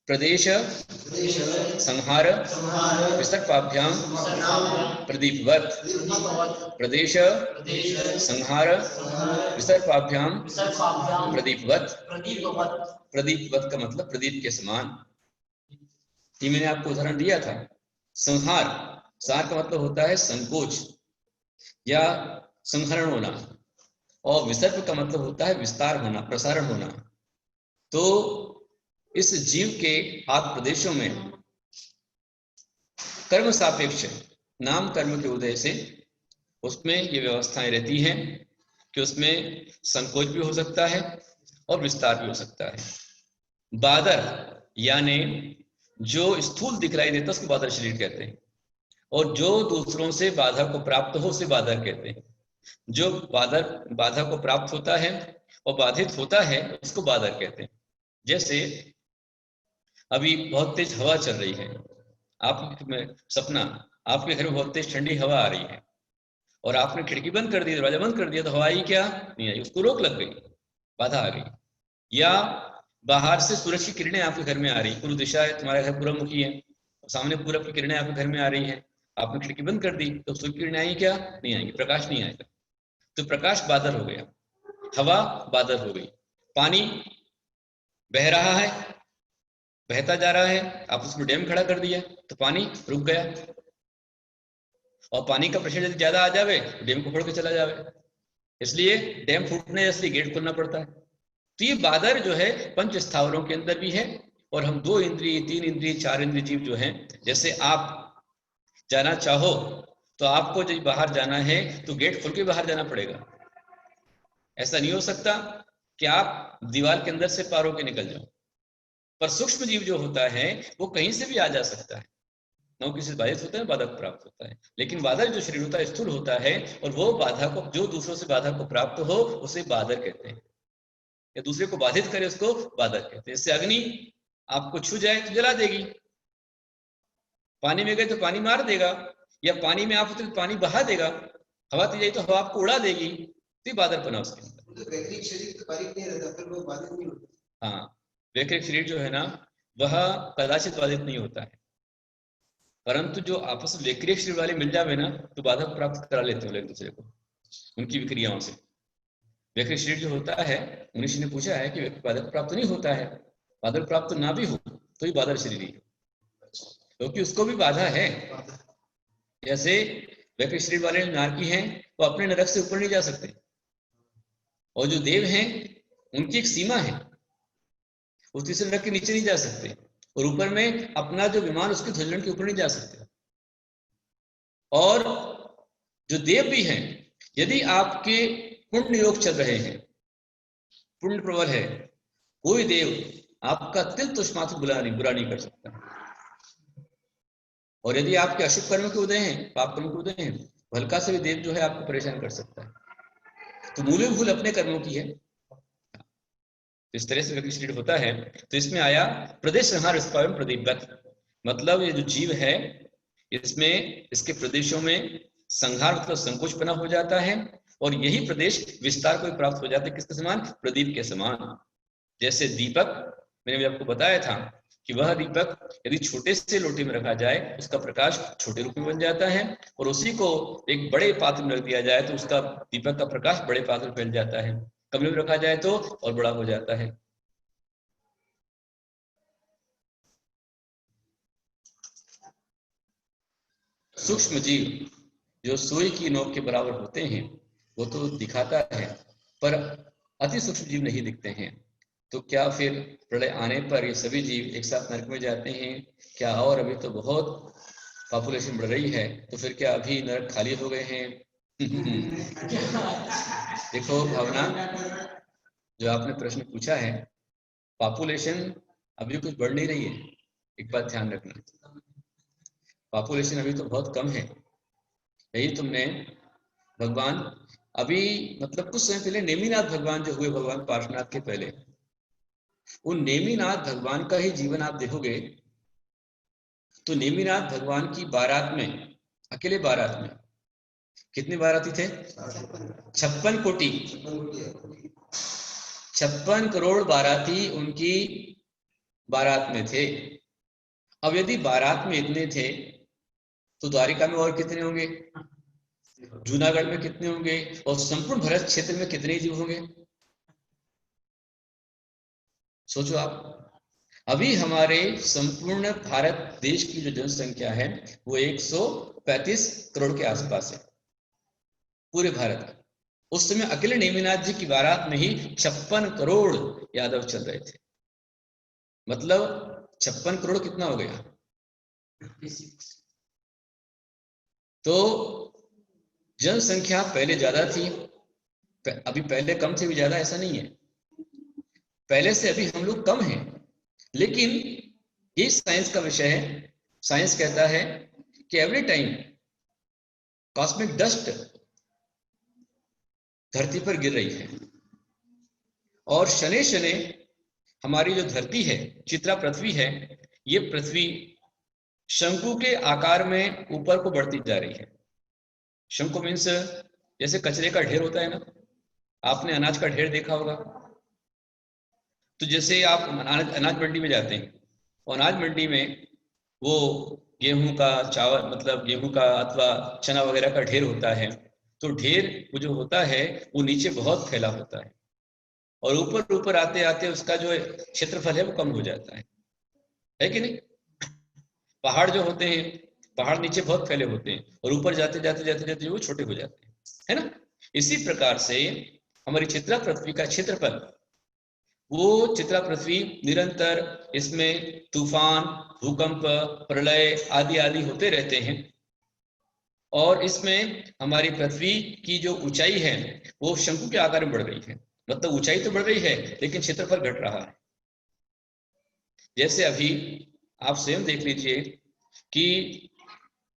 प्रदेश संहार विसर्पाभ्याम प्रदीपवत। प्रदेश संहार विसर्पाभ्याम प्रदीपवत। प्रदीपवत का मतलब प्रदीप के समान। ये मैंने आपको उदाहरण दिया था। संहार, संहार का मतलब होता है संकोच या संहरण होना, और विसर्प का मतलब होता है विस्तार होना, प्रसारण होना। तो इस जीव के हाथ प्रदेशों में कर्म सापेक्ष नाम कर्म के उदय से उसमें ये व्यवस्थाएं रहती हैं कि उसमें संकोच भी हो सकता है और विस्तार भी हो सकता है। बादर यानी जो स्थूल दिखलाई देता है उसको बादर शरीर कहते हैं, और जो दूसरों से बाधा को प्राप्त हो उसे बादर कहते हैं। जो बाधा को प्राप्त होता है और बाधित होता है उसको बादर कहते हैं। जैसे अभी बहुत तेज हवा चल रही है, सपना आपके घर में बहुत तेज ठंडी हवा आ रही है और आपने खिड़की बंद कर दी, दरवाजा बंद कर दिया, तो हवा आई क्या? नहीं आई, उसको रोक लग गई, बाधा आ गई। या बाहर से सूरज की किरणें आपके घर में आ रही, पूर्व दिशा है, तुम्हारा घर पूर्व मुखी है, सामने पूरब की किरणें आपके घर में आ रही है, आपने खिड़की बंद कर दी तो सूर्य की किरणें आई क्या? नहीं आएंगी, प्रकाश नहीं आएगा। तो प्रकाश बादल हो गया, हवा बादल हो गई। पानी बह रहा है, बहता जा रहा है, आप उसमें डैम खड़ा कर दिया तो पानी रुक गया, और पानी का प्रेशर यदि ज्यादा आ जावे तो डैम को फोड़ के चला जावे, इसलिए डैम फूटने जैसे गेट खोलना पड़ता है। तो ये बादर जो है पंच स्थावरों के अंदर भी है, और हम 2 इंद्रिय 3 इंद्रिय 4 इंद्रिय जीव जो हैं, जैसे आप जाना चाहो तो आपको जब बाहर जाना है तो गेट खोल के बाहर जाना पड़ेगा। ऐसा नहीं हो सकता कि आप दीवार के अंदर से पार होके निकल जाओ। पर सूक्ष्म जीव जो होता है वो कहीं से भी आ जा सकता है, न किसी से बाधित होता है, बाधा को प्राप्त होता है। लेकिन बादर जो शरीर होता है स्थूल होता है, और वो बाधा को, जो दूसरों से बाधा को प्राप्त हो उसे बादर कहते हैं, या दूसरे को बाधित करे उसको बादर कहते हैं। जैसे अग्नि आपको छू जाए तो जला देगी, पानी में गए तो पानी मार देगा, या पानी में आप उतरे तो पानी बहा देगा, हवा तेज आई तो हवा आपको उड़ा देगी। तो बादर बना उसके अंदर। वैक्रिक शरीर तो बारीक नहीं रहता, फिर वो बाधित नहीं होता। हाँ, वैक्रिक शरीर जो है ना वह कदाचित बाधित नहीं होता है, परंतु जो आपस में वैक्रिक शरीर वाले मिल जावे ना तो बाधा प्राप्त करा लेते हैं एक दूसरे को। उनकी विक्रियाओं से। व्यक्ति शरीर जो होता है, मनुष्य ने पूछा है कि व्यक्ति बादल प्राप्त नहीं होता है, बादल प्राप्त ना भी हो तो ही बादल शरीर है, क्योंकि उसको भी बाधा है। जैसे व्यक्ति शरीर वाले नारकी हैं, वो अपने नरक से ऊपर नहीं जा सकते, और जो देव हैं उनकी एक सीमा है, वो तीसरे नरक के नीचे नहीं जा सकते, और ऊपर में अपना जो विमान उसके ध्वजन के ऊपर नहीं जा सकते। और जो देव भी हैं, यदि आपके पुण्य योग चल रहे हैं, पुण्य प्रबल है, कोई देव आपका तिल तुष्ट मात्र बुरा नहीं कर सकता। और यदि आपके अशुभ कर्म के उदय हैं, पाप कर्म के उदय हैं, हल्का से भी देव जो है आपको परेशान कर सकता है। तो मूल भूल अपने कर्मों की है। इस तरह से व्यक्ति शरीर होता है। तो इसमें आया प्रदेश संहार प्रदीपगत, मतलब ये जो जीव है इसमें इसके प्रदेशों में संहार मतलब संकोच बना हो जाता है, और यही प्रदेश विस्तार को प्राप्त हो जाता है। किसके समान? प्रदीप के समान। जैसे दीपक, मैंने भी आपको बताया था कि वह दीपक यदि छोटे से लोटे में रखा जाए, उसका प्रकाश छोटे रूप में बन जाता है, और उसी को एक बड़े पात्र में रख दिया जाए तो उसका दीपक का प्रकाश बड़े पात्र में फैल जाता है। कमरे में रखा जाए तो और बड़ा हो जाता है। सूक्ष्म जीव जो सुई की नोक के बराबर होते हैं वो तो दिखाता है, पर अति सूक्ष्म जीव नहीं दिखते हैं। तो क्या फिर प्रलय आने पर ये सभी जीव एक साथ नरक में जाते हैं क्या? और अभी तो बहुत पॉपुलेशन बढ़ रही है, तो फिर क्या अभी नरक खाली हो गए हैं? देखो भावना, जो आपने प्रश्न पूछा है, पॉपुलेशन अभी कुछ बढ़ नहीं रही है, एक बात ध्यान रखना, पॉपुलेशन अभी तो बहुत कम है। यही तुमने भगवान अभी मतलब कुछ समय पहले नेमिनाथ भगवान जो हुए, भगवान पार्श्वनाथ के पहले, उन नेमिनाथ भगवान का ही जीवन आप देखोगे तो नेमिनाथ भगवान की बारात में, अकेले बारात में कितने बाराती थे? 56 कोटि, 56 करोड़ बाराती उनकी बारात में थे। अब यदि बारात में इतने थे तो द्वारिका में और कितने होंगे, जूनागढ़ में कितने होंगे, और संपूर्ण भरत क्षेत्र में कितने जीव होंगे? सोचो आप। अभी हमारे संपूर्ण भारत देश की जो जनसंख्या है वो 135 करोड़ के आसपास है, पूरे भारत का। उस समय अकेले नेमिनाथ जी की बारात में ही 56 करोड़ यादव चल रहे थे। मतलब 56 करोड़ कितना हो गया? तो जनसंख्या पहले ज्यादा थी, अभी पहले कम से भी ज्यादा ऐसा नहीं है, पहले से अभी हम लोग कम हैं। लेकिन ये साइंस का विषय है। साइंस कहता है कि एवरी टाइम कॉस्मिक डस्ट धरती पर गिर रही है, और शनि शनि हमारी जो धरती है, चित्रा पृथ्वी है, ये पृथ्वी शंकु के आकार में ऊपर को बढ़ती जा रही है। शंकु मीन्स जैसे कचरे का ढेर होता है ना, आपने अनाज का ढेर देखा होगा। तो जैसे आप अनाज मंडी में जाते हैं, और अनाज मंडी में वो गेहूं का, चावल मतलब गेहूं का अथवा चना वगैरह का ढेर होता है, तो ढेर वो जो होता है वो नीचे बहुत फैला होता है, और ऊपर ऊपर आते आते उसका जो क्षेत्रफल है वो कम हो जाता है कि नहीं? पहाड़ जो होते हैं, पहाड़ नीचे बहुत फैले होते हैं, और ऊपर जाते जाते जाते जाते वो छोटे हो जाते हैं, है ना? इसी प्रकार से हमारी चित्रा पृथ्वी का क्षेत्रफल, वो चित्रा पृथ्वी निरंतर इसमें तूफान, भूकंप, प्रलय आदि आदि होते रहते हैं, और इसमें हमारी पृथ्वी की जो ऊंचाई है वो शंकु के आकार में बढ़ रही है। मतलब ऊंचाई तो बढ़ रही है लेकिन क्षेत्रफल घट रहा है। जैसे अभी आप स्वयं देख लीजिए कि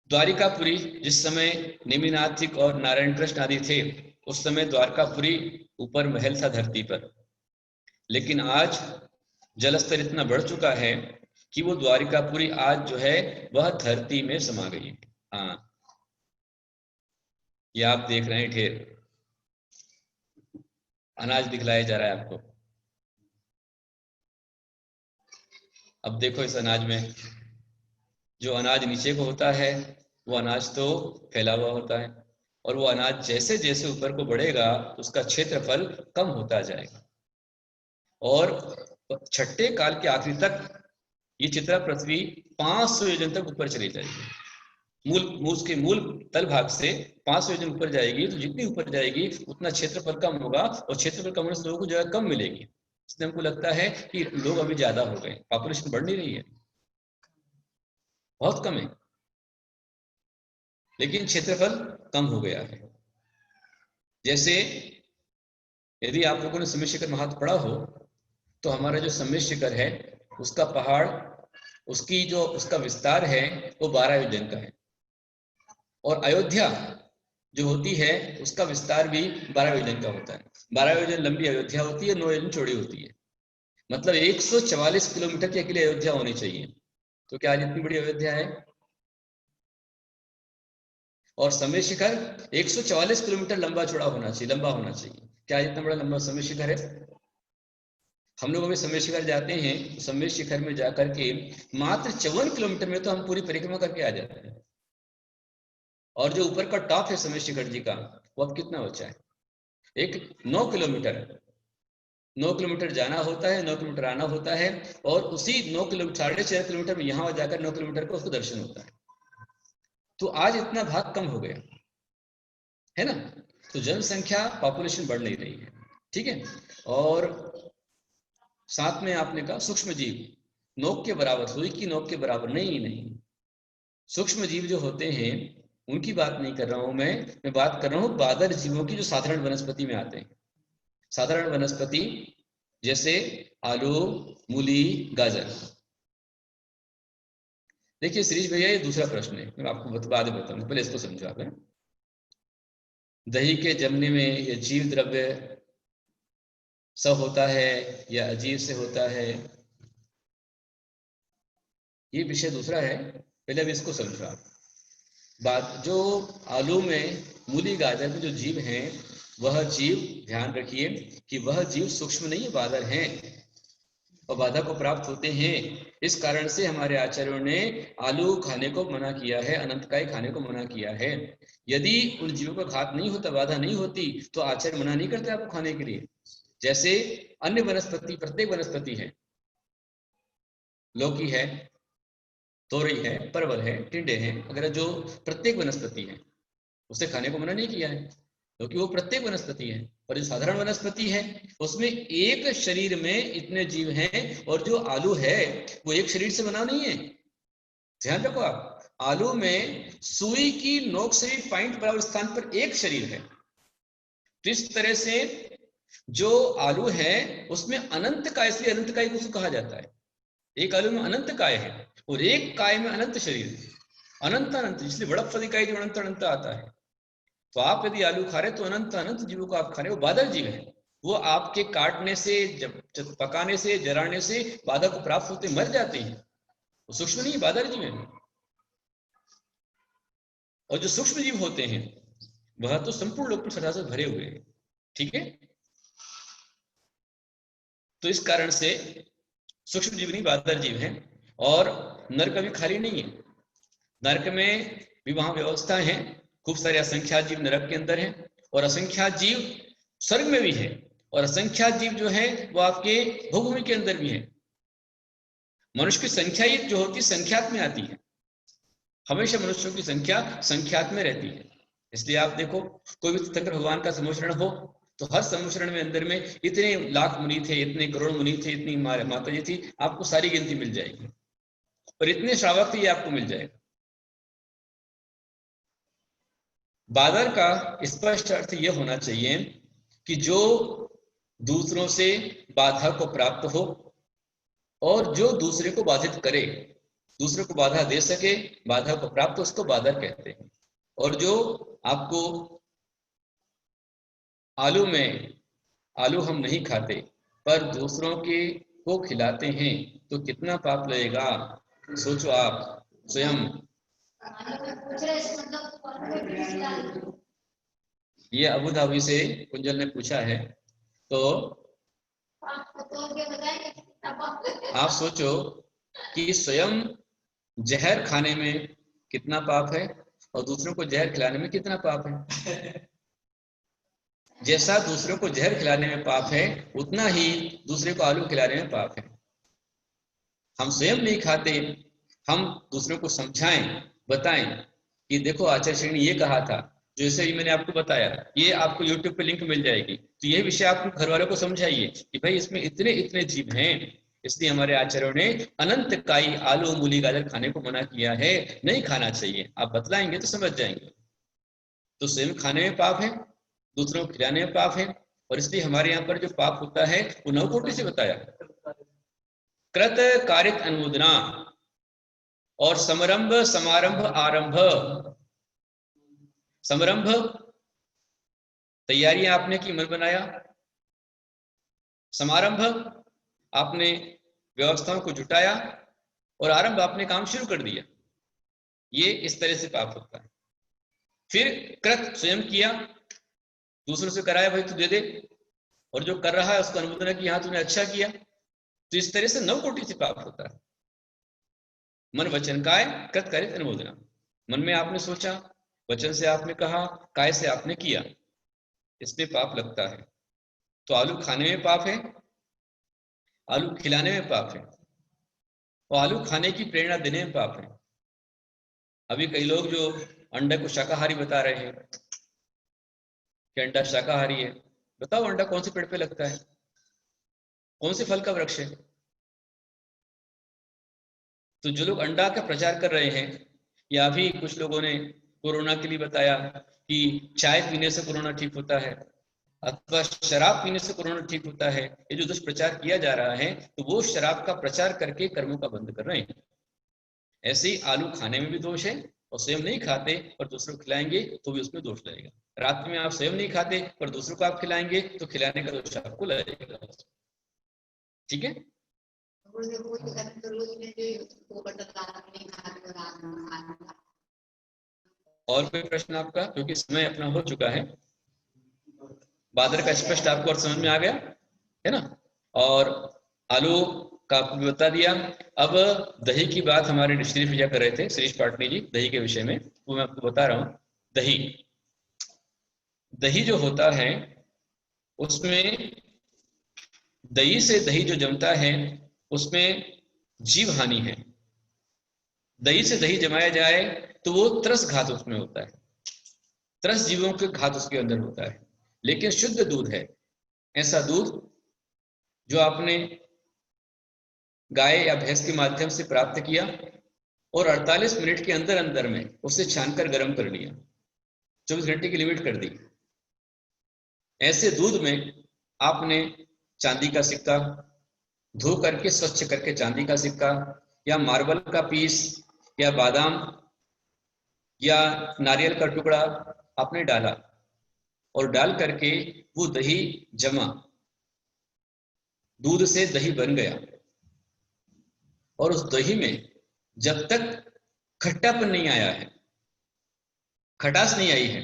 द्वारिकापुरी जिस समय नेमिनाथिक और नारायण कृष्ण आदि थे, उस समय द्वारकापुरी ऊपर महल था धरती पर, लेकिन आज जलस्तर इतना बढ़ चुका है कि वो द्वारिकापुरी आज जो है वह धरती में समा गई है। हाँ, ये आप देख रहे हैं ढेर अनाज दिखलाया जा रहा है आपको। अब देखो इस अनाज में, जो अनाज नीचे को होता है वो अनाज तो फैला हुआ होता है, और वो अनाज जैसे जैसे ऊपर को बढ़ेगा तो उसका क्षेत्रफल कम होता जाएगा और छठे काल के आखिरी तक ये चित्रा पृथ्वी 500 योजन तक ऊपर चली जाएगी। उसके मूल तल भाग से 500 योजन ऊपर जाएगी, तो जितनी ऊपर जाएगी उतना क्षेत्रफल कम होगा और क्षेत्रफल कम होने से लोगों को जगह कम मिलेगी। इसलिए हमको लगता है कि लोग अभी ज्यादा हो गए, पॉपुलेशन बढ़ नहीं रही है, बहुत कम है, लेकिन क्षेत्रफल कम हो गया है। जैसे यदि आप लोगों ने समय शिखर महात्म पढ़ा हो तो हमारा जो समय शिखर है उसका पहाड़, उसका विस्तार है वो 12 योजन का है और अयोध्या जो होती है उसका विस्तार भी 12 योजन का होता है। 12 योजन लंबी अयोध्या होती है, 9 योजन चौड़ी होती है, मतलब 144 किलोमीटर की अकेली अयोध्या होनी चाहिए। तो क्या आज इतनी बड़ी अयोध्या है? और समय शिखर 144 किलोमीटर लंबा चौड़ा होना चाहिए, लंबा होना चाहिए। क्या इतना बड़ा लंबा समय शिखर है? हम लोग अभी समय शिखर जाते हैं, समय शिखर में जाकर के मात्र 54 किलोमीटर में तो हम पूरी परिक्रमा करके आ जाते हैं। और जो ऊपर का टॉप है समय शिखर जी का, वो अब कितना बचा है? एक 9 किलोमीटर जाना होता है, 9 किलोमीटर आना होता है और उसी 9 किलोमीटर 6.5 किलोमीटर में यहाँ जाकर 9 किलोमीटर का उसको दर्शन होता है। तो आज इतना भाग कम हो गया है ना। तो जनसंख्या, पॉपुलेशन बढ़ नहीं रही है, ठीक है। और साथ में आपने कहा सूक्ष्म जीव नोक के बराबर, सुई की नोक के बराबर नहीं। सूक्ष्म जीव जो होते हैं उनकी बात नहीं कर रहा हूं मैं बात कर रहा हूं बादर जीवों की जो साधारण वनस्पति में आते हैं। साधारण वनस्पति जैसे आलू, मूली, गाजर। देखिए श्रीज भैया, ये दूसरा प्रश्न है, मैं आपको बाद में बताऊंगा, पहले इसको समझो आप। दही के जमने में ये जीव द्रव्य सब होता है या अजीब से होता है, ये विषय दूसरा है, पहले अब इसको समझो आप। बात जो आलू में, मूली, गाजर में जो जीव हैं, वह जीव ध्यान रखिए कि वह जीव सूक्ष्म नहीं, बादर हैं और बाधा को प्राप्त होते हैं। इस कारण से हमारे आचार्यों ने आलू खाने को मना किया है, अनंतकाय खाने को मना किया है। यदि उन जीवों का घात नहीं होता, बाधा नहीं होती, तो आचार्य मना नहीं करते आपको खाने के लिए। जैसे अन्य वनस्पति, प्रत्येक वनस्पति है, लौकी है, तोरई है, परवल है, टिंडे हैं वगैरह, जो प्रत्येक वनस्पति है उसे खाने को मना नहीं किया है क्योंकि वो प्रत्येक वनस्पति है। और जो साधारण वनस्पति है उसमें एक शरीर में इतने जीव हैं, और जो आलू है वो एक शरीर से बना नहीं है। ध्यान रखो आप, आलू में सुई की नोक से भी पॉइंट बराबर स्थान पर एक शरीर है। तो इस तरह से जो आलू है उसमें अनंत काय, इसलिए अनंत काय को कहा जाता है। एक आलू में अनंत काय है और एक काय में अनंत शरीर है, अनंत अनंत, इसलिए बड़प्पदी काय जो अनंत अनंत आता है। तो आप यदि आलू खा रहे तो अनंत अनंत जीवों को आप खा रहे हो, बादल जीव है। वो आपके काटने से, जब पकाने से, जराने से बाधा को प्राप्त होते मर जाते हैं, वो सूक्ष्म नहीं, बादल जीव है। और जो सूक्ष्म जीव होते हैं वह तो संपूर्ण लोक में सरासर भरे हुए हैं, ठीक है। तो इस कारण से सूक्ष्म जीव नहीं, बादर जीव हैं। और नरक भी खाली नहीं है, नरक में भी वहां व्यवस्था है, खूब सारे असंख्यात जीव नरक के अंदर हैं और असंख्यात जीव स्वर्ग में भी है, और असंख्यात जीव जो है वो आपके भूभूमि के अंदर भी है। मनुष्य की संख्या ही जो होती है संख्यात में आती है, हमेशा मनुष्यों की संख्या संख्यात में रहती है। इसलिए आप देखो कोई भी तीर्थंकर भगवान का सम्मोचरण हो तो हर सम्मोचरण में अंदर में इतने लाख मुनि थे, इतने करोड़ मुनि थे, इतनी माता जी थी, आपको सारी गिनती मिल जाएगी, और इतने श्रावक थे आपको मिल जाएगा। बादर का स्पष्ट अर्थ यह होना चाहिए कि जो दूसरों से बाधा को प्राप्त हो और जो दूसरे को बाधित करे, दूसरे को बाधा दे सके, बाधा को प्राप्त हो, उसको बादर कहते हैं। और जो आपको आलू में, आलू हम नहीं खाते पर दूसरों के को खिलाते हैं तो कितना पाप लगेगा, सोचो आप स्वयं। ये अबू धाबी से कुंजल ने पूछा है, तो आप सोचो कि स्वयं जहर खाने में कितना पाप है और दूसरों को जहर खिलाने में कितना पाप है। जैसा दूसरों को जहर खिलाने में पाप है, उतना ही दूसरे को आलू खिलाने में पाप है। हम स्वयं नहीं खाते, हम दूसरों को समझाएं, बताएं कि देखो आचार्य श्री ने ये कहा था, जैसे ही मैंने आपको बताया, ये आपको YouTube पे लिंक मिल जाएगी, तो ये विषय आप घर वालों को समझाइए कि भाई इसमें इतने इतने जीव हैं, इसलिए हमारे आचार्यों ने अनंत काई आलू मूली गाजर खाने को मना किया है, नहीं खाना चाहिए। आप बतलाएंगे तो समझ जाएंगे। तो स्वयं खाने में पाप है, दूसरों को खिलाने में पाप है, और इसलिए हमारे यहाँ पर जो पाप होता है वो 9 कोटि से बताया। कृत कारित अनुमोदना और समारंभ समारंभ आरंभ। समारंभ तैयारियां आपने की, मन बनाया। समारंभ आपने व्यवस्थाओं को जुटाया, और आरंभ आपने काम शुरू कर दिया। ये इस तरह से पाप होता है। फिर कृत स्वयं किया, दूसरों से कराया, भाई तू दे दे, और जो कर रहा है उसको अनुमोदन की, हाँ तूने अच्छा किया। तो इस तरह से 9 कोटि से पाप होता है। मन वचन काय कृत कारित अनुमोदना। मन में आपने सोचा, वचन से आपने कहा, काय से आपने किया, इसमें पाप लगता है। तो आलू खाने में पाप है, आलू खिलाने में पाप है, और आलू खाने की प्रेरणा देने में पाप है। अभी कई लोग जो अंडे को शाकाहारी बता रहे हैं कि अंडा शाकाहारी है, बताओ अंडा कौन से पेड़ पे लगता है, कौन से फल का वृक्ष है। तो जो लोग अंडा का प्रचार कर रहे हैं, या अभी कुछ लोगों ने कोरोना के लिए बताया कि चाय पीने से कोरोना ठीक होता है, अथवा शराब पीने से कोरोना ठीक होता है, ये जो दुष्प्रचार किया जा रहा है, तो वो शराब का प्रचार करके कर्मों का बंद कर रहे हैं। ऐसे ही आलू खाने में भी दोष है, और स्वयं नहीं खाते और दूसरों को खिलाएंगे तो भी उसमें दोष लगेगा। रात में आप स्वयं नहीं खाते पर दूसरों को आप खिलाएंगे तो खिलाने का दोष आपको लगेगा। ठीक है। और कोई प्रश्न आपका, क्योंकि समय अपना हो चुका है। बादर का स्पष्ट आपको और समझ में आ गया है ना, और आलू का आपको भी बता दिया। अब दही की बात हमारे श्री भैया कर रहे थे, श्रीश पाटनी जी, दही के विषय में, वो मैं आपको बता रहा हूँ। दही दही जो होता है, उसमें दही से दही जो जमता है उसमें जीव हानि है। दही से दही जमाया जाए तो वो त्रस घात उसमें होता है, त्रस जीवों के घात उसके अंदर होता है। लेकिन शुद्ध दूध है, ऐसा दूध जो आपने गाय या भैंस के माध्यम से प्राप्त किया और 48 मिनट के अंदर अंदर में उसे छानकर गर्म कर लिया, 24 घंटे की लिमिट कर दी। ऐसे दूध में आपने चांदी का सिक्का धो करके स्वच्छ करके, चांदी का सिक्का या मार्बल का पीस या बादाम या नारियल का टुकड़ा आपने डाला, और डाल करके वो दही जमा, दूध से दही बन गया, और उस दही में जब तक खट्टापन नहीं आया है, खटास नहीं आई है,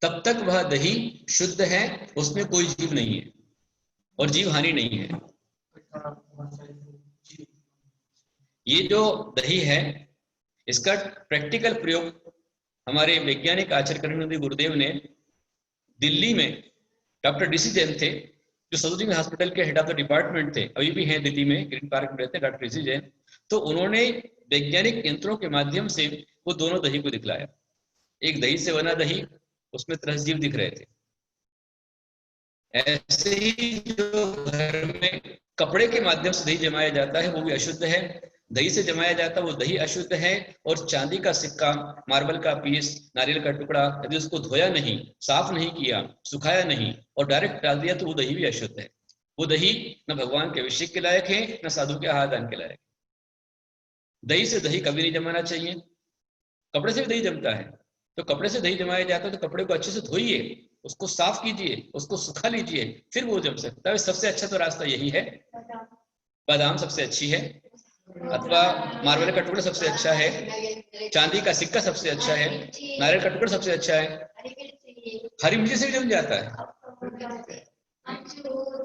तब तक वह दही शुद्ध है, उसमें कोई जीव नहीं है और जीव हानि नहीं है। ये जो दही है, इसका प्रैक्टिकल प्रयोग हमारे वैज्ञानिक आचार्य करुणानिधि गुरुदेव ने दिल्ली में, डॉक्टर डीसी जैन थे जो सरोजिनी हॉस्पिटल के हेड ऑफ द डिपार्टमेंट थे, अभी भी हैं दिल्ली में, ग्रीन पार्क में रहते हैं डॉक्टर डीसी जैन। तो उन्होंने वैज्ञानिक यंत्रों के माध्यम से वो दोनों दही को दिखलाया। एक दही से बना दही, उसमें त्रस जीव दिख रहे थे। ऐसे ही जो घर में कपड़े के माध्यम से दही जमाया जाता है वो भी अशुद्ध है, दही से जमाया जाता है वो दही अशुद्ध है। और चांदी का सिक्का, मार्बल का पीस, नारियल का टुकड़ा, यदि उसको धोया नहीं, साफ नहीं किया, सुखाया नहीं और डायरेक्ट डाल दिया तो वो दही भी अशुद्ध है। वो दही न भगवान के अभिषेक के लायक है, न साधु के आहार दान के लायक। दही से दही कभी नहीं जमाना चाहिए। कपड़े से भी दही जमता है, तो कपड़े से दही जमाया जाता है तो कपड़े को अच्छे से धोइए, उसको साफ कीजिए, उसको सुखा लीजिए, फिर वो जम सकता है। सबसे अच्छा तो रास्ता यही है। बादाम सबसे अच्छी है, अथवा मार्बल का टुकड़ा सबसे अच्छा है, चांदी का सिक्का सबसे अच्छा है, नारियल का टुकड़ा सबसे अच्छा है। हरी मिर्ची से भी जम जाता है,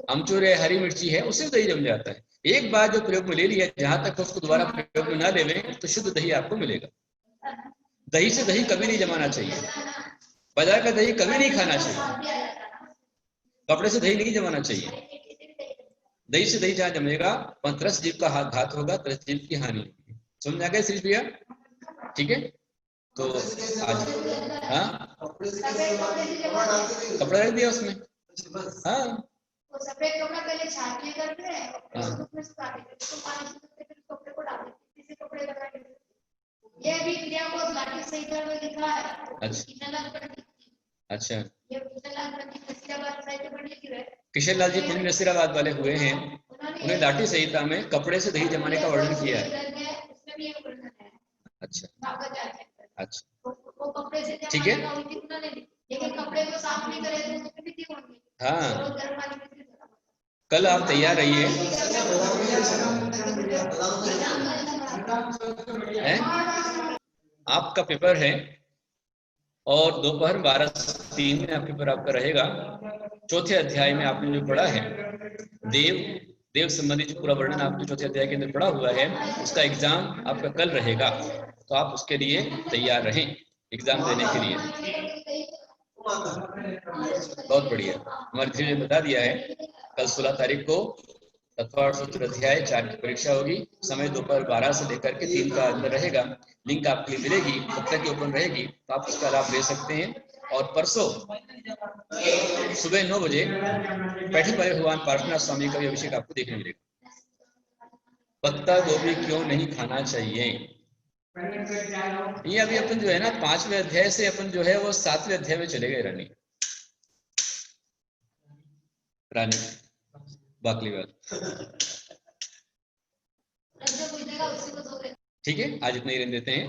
अमचूर है, हरी मिर्ची है, उससे भी दही जम जाता है। एक बार जो प्रयोग में ले लिया, जहां तक उसको दोबारा प्रयोग में ना ले लें तो शुद्ध दही आपको मिलेगा। दही से दही कभी नहीं जमाना चाहिए, बाजार का दही कभी नहीं खाना चाहिए, कपड़े से दही नहीं जमाना चाहिए। दही से दही जहाँ जमेगा वहां त्रस जीव का घात होगा, त्रस जीव की हानि होगी। समझ आ गया श्री भैया? ठीक है, तो आज हाँ कपड़ा रख दिया उसमें, हाँ सफेद कपड़ा पहले छाटने करते हैं, उसमें सुखा देते हैं, तो पानी से फिर कपड़े को डाल देते हैं, किसी कपड़े लगा के। ये भी क्रिया को लाठी संहिता में लिखा है। अच्छा, ये नसीराबाद साहित्य में लिखी है। किशनलाल जी पुण्य नसीराबाद वाले हुए हैं, उन्हें लाठी संहिता में कपड़े से दही जमाने का वर्णन किया है। उसमें भी ये वर्णन है। अच्छा अच्छा, वो कपड़े से ठीक है, लेकिन कपड़े को साफ नहीं करे तो उसमें भी थी होंगी। हाँ कल आप तैयार रहिए, आपका पेपर है और दोपहर 12 से 3 में आपके पेपर आपका रहेगा। चौथे अध्याय में आपने जो पढ़ा है देव संबंधी जो पूरा वर्णन आपने चौथे अध्याय के अंदर पढ़ा हुआ है, उसका एग्जाम आपका कल रहेगा, तो आप उसके लिए तैयार रहें एग्जाम देने के लिए। बहुत बढ़िया, हमारे धीरे ने बता दिया है, कल 16 तारीख को तत्वार्थ सूत्र अध्याय 4 की परीक्षा होगी। समय दोपहर 12 से लेकर के 3 का अंदर रहेगा। लिंक आपके लिए मिलेगी, तब तक ओपन रहेगी, तो आप उसका लाभ ले सकते हैं। और परसों सुबह 9 बजे बैठक वाले भगवान पार्श्वनाथ स्वामी का भी अभिषेक आपको देखने मिलेगा। पत्ता गोभी क्यों नहीं खाना चाहिए, ये अभी अपन जो है ना 5वें अध्याय से अपन जो है वो 7वें अध्याय में चले गए। रानी बाकलीवाल, ठीक है, आज इतना ही रहने देते हैं।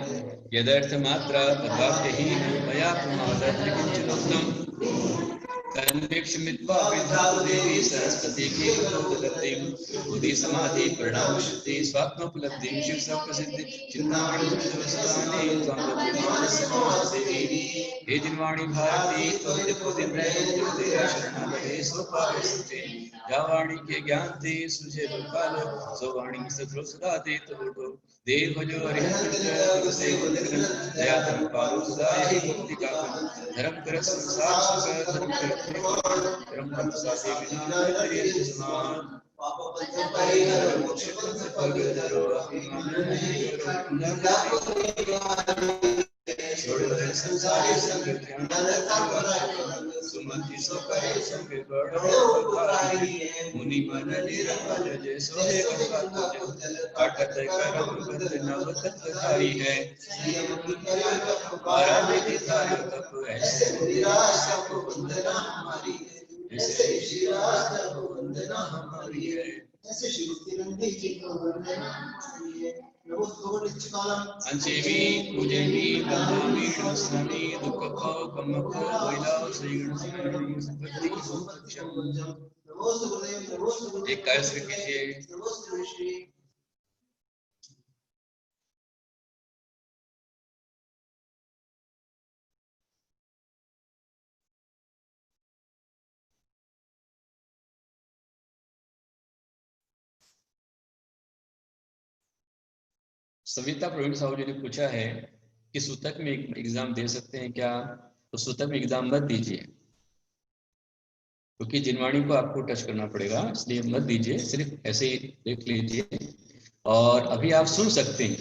यदर्थ मात्र तद्वाक्यहि मया प्रमादः किंचिदोक्तम् तन्वीक्षमित्वा विद्यादेवी सरस्वती की उपलब्धिं बुद्धि समाधि परिणाम शुद्धि स्वात्मोपलब्धिं शिव प्रसिद्धि चिंतामणि देवी हे जिनवाणी भारती शरणागते सोपावसते जावाणी के ज्ञानते सुझे लोकाल सोवाणी सद्रो सदा दे तो देव जो हरिहर से दया धर्म पालो सदा यही मुक्ति का धर्म कर संसार सुख धर्म कर धर्म पंथ साधे बिना तेरे समान पाप पंथ परिहर मोक्ष पंथ पग धरो अभिमान छोड़ संसारी संग ज्ञान सुमति सो करे संग बड़ो मुनि मन निरंजन जय सोहे काटत करम बंद नव तत्वधारी है हमारा विधि तारो तप ऐसे सब वंदना हमारी जैसे श्री राधा को वंदना हमारी है, जैसे श्री तिरंगे जी को वंदना हमारी है। अंचेवी पूजेवी ब्रह्मावी नमस्मी दुख को कमक वैला श्री गणेश संपत्ति एक कार्य कीजिए। सविता प्रवीण साहू जी ने पूछा है कि सूतक में एग्जाम दे सकते हैं क्या, तो सूतक में एग्जाम मत दीजिए, क्योंकि जिनवाणी को आपको टच करना पड़ेगा, इसलिए मत दीजिए, सिर्फ ऐसे ही देख लीजिए। और अभी आप सुन सकते हैं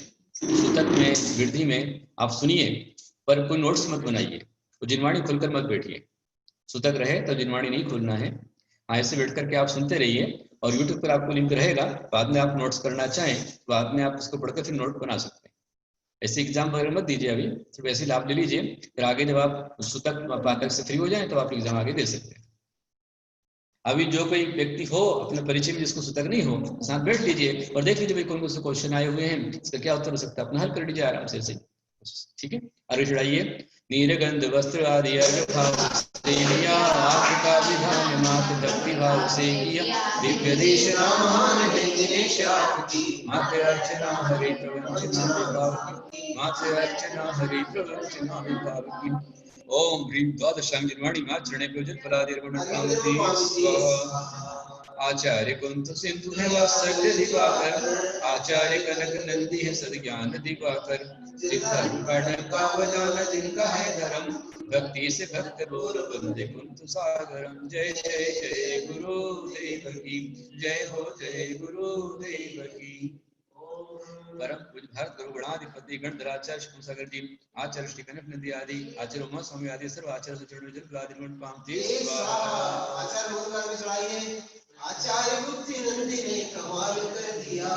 सूतक में वृद्धि में आप सुनिए, पर कोई नोट्स मत बनाइए, तो जिनवाणी खुलकर मत बैठिए। सूतक रहे तो जिनवाणी नहीं खोलना है, ऐसे बैठ करके आप सुनते रहिए। और यूट्यूब पर आपको लिंक रहेगा, बाद में आप नोट्स करना चाहें बाद में आप उसको पढ़कर फिर नोट बना सकते हैं। ऐसे एग्जाम वगैरह मत दीजिए, अभी सिर्फ ऐसे लाभ ले लीजिए, फिर आगे जब आप सूतक पाठक से फ्री हो जाएं तो आप एग्जाम आगे दे सकते हैं। अभी जो कोई व्यक्ति हो अपने परिचय में जिसको सूतक नहीं हो, साथ बैठ लीजिए और देख लीजिए भाई कौन कौन से क्वेश्चन आए हुए हैं, इसका क्या उत्तर हो सकता है, अपना हल कर लीजिए आराम से ऐसे, ठीक है। आगे चढ़ाइए। नीरगंध वस्त्र आदि अर्घ भाव से लिया, आपका विधान मात भक्ति भाव से किया, दिव्य देश रामान है दिनेश आपकी, माते अर्चना हरि प्रवंचना विभाव की, माते अर्चना हरि प्रवंचना विभाव की। ओम ह्रीं द्वादशां जिनवाणी मां चरणे पूजन फलादिर्गुण कामति स्वाहा। आचार्य कुंत सिंधु है वात्सल्य दिवाकर, आचार्य कनक नंदी है सद्ज्ञान दिवाकर, सिद्धार्थ पावन जिनका है धर्म, भक्ति से भक्त बोल बंदे कुंत सागरम। जय जय जय गुरुदेव की जय हो, जय गुरुदेव की। परम पूज्य भारत गुरु गणाधिपति गणधराचार्य शिवसागर जी, आचार्य श्री कनक नंदी आदि, आचार्य उमा स्वामी आदि सर्व आचार्य चरण में जल आदि गुण पामते स्वाहा। आचार्य मोहन में चढ़ाइए। आचार्य कुंत नंदी ने कमाल कर दिया,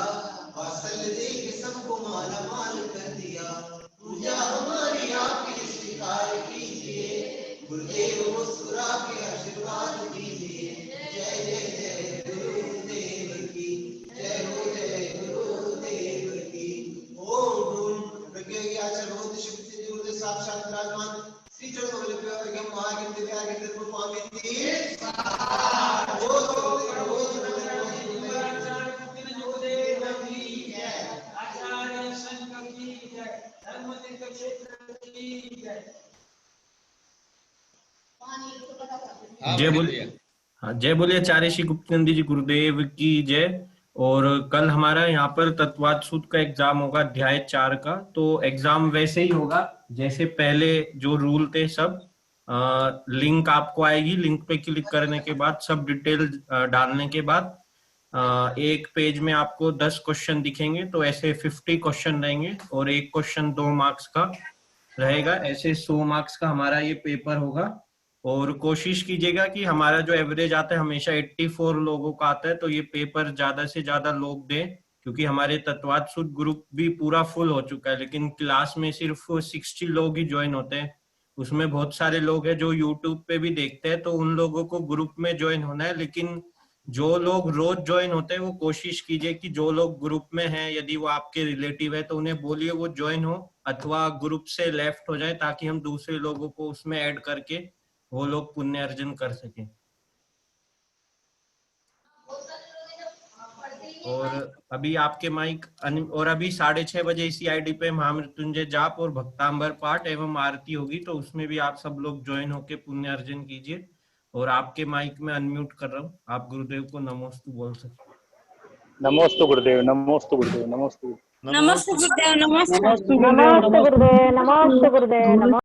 वात्सल्य देख सबको माला माल कर दिया। पूजा हमारी आपकी स्वीकार कीजिए, गुरुदेव मुस्कुरा के आशीर्वाद दीजिए। जय जय जय गुरुदेव की जय हो, जय गुरुदेव की। ओम गुरु प्रज्ञा की आचार्य बहुत शक्ति गुरुदेव साक्षात विराजमान श्री चरण कमल पे हम महागिन दिव्या के दिल को पामिति आचार्य शंकर की जय, धर्म तीर्थ क्षेत्र की जय। जय बोलिए। हाँ, जय बोलिए आचार्य श्री गुप्त नंदी जी गुरुदेव की जय। और कल हमारा यहाँ पर तत्वाद सूत्र का एग्जाम होगा अध्याय 4 का। तो एग्जाम वैसे ही होगा जैसे पहले जो रूल थे सब। लिंक आपको आएगी, लिंक पे क्लिक करने के बाद सब डिटेल डालने के बाद एक पेज में आपको 10 क्वेश्चन दिखेंगे। तो ऐसे 50 क्वेश्चन रहेंगे और एक क्वेश्चन 2 मार्क्स का रहेगा। ऐसे 100 मार्क्स का हमारा ये पेपर होगा। और कोशिश कीजिएगा कि हमारा जो एवरेज आता है हमेशा 84 लोगों का आता है, तो ये पेपर ज्यादा से ज्यादा लोग दें, क्योंकि हमारे तत्वाद सूत्र ग्रुप भी पूरा फुल हो चुका है, लेकिन क्लास में सिर्फ 60 लोग ही ज्वाइन होते हैं। उसमें बहुत सारे लोग हैं जो यूट्यूब पे भी देखते हैं, तो उन लोगों को ग्रुप में ज्वाइन होना है। लेकिन जो लोग रोज ज्वाइन होते हैं वो कोशिश कीजिए कि जो लोग ग्रुप में हैं, यदि वो आपके रिलेटिव है तो उन्हें बोलिए वो ज्वाइन हो, अथवा ग्रुप से लेफ्ट हो जाए, ताकि हम दूसरे लोगों को उसमें ऐड करके वो लोग पुण्य अर्जन कर सकें। और अभी आपके माइक और अभी 6:30 बजे इसी आईडी पे महामृत्युंजय जाप और भक्तांबर पाठ एवं आरती होगी, तो उसमें भी आप सब लोग ज्वाइन होके पुण्य अर्जन कीजिए। और आपके माइक में अनम्यूट कर रहा हूँ, आप गुरुदेव को नमोस्तु बोल सकते। नमोस्तु गुरुदेव, नमोस्तु गुरुदेव, नमोस्तु नमस्ते गुरुदेव, नमस्ते नमस्ते गुरुदेव, नमस्ते गुरुदेव, नमस्ते।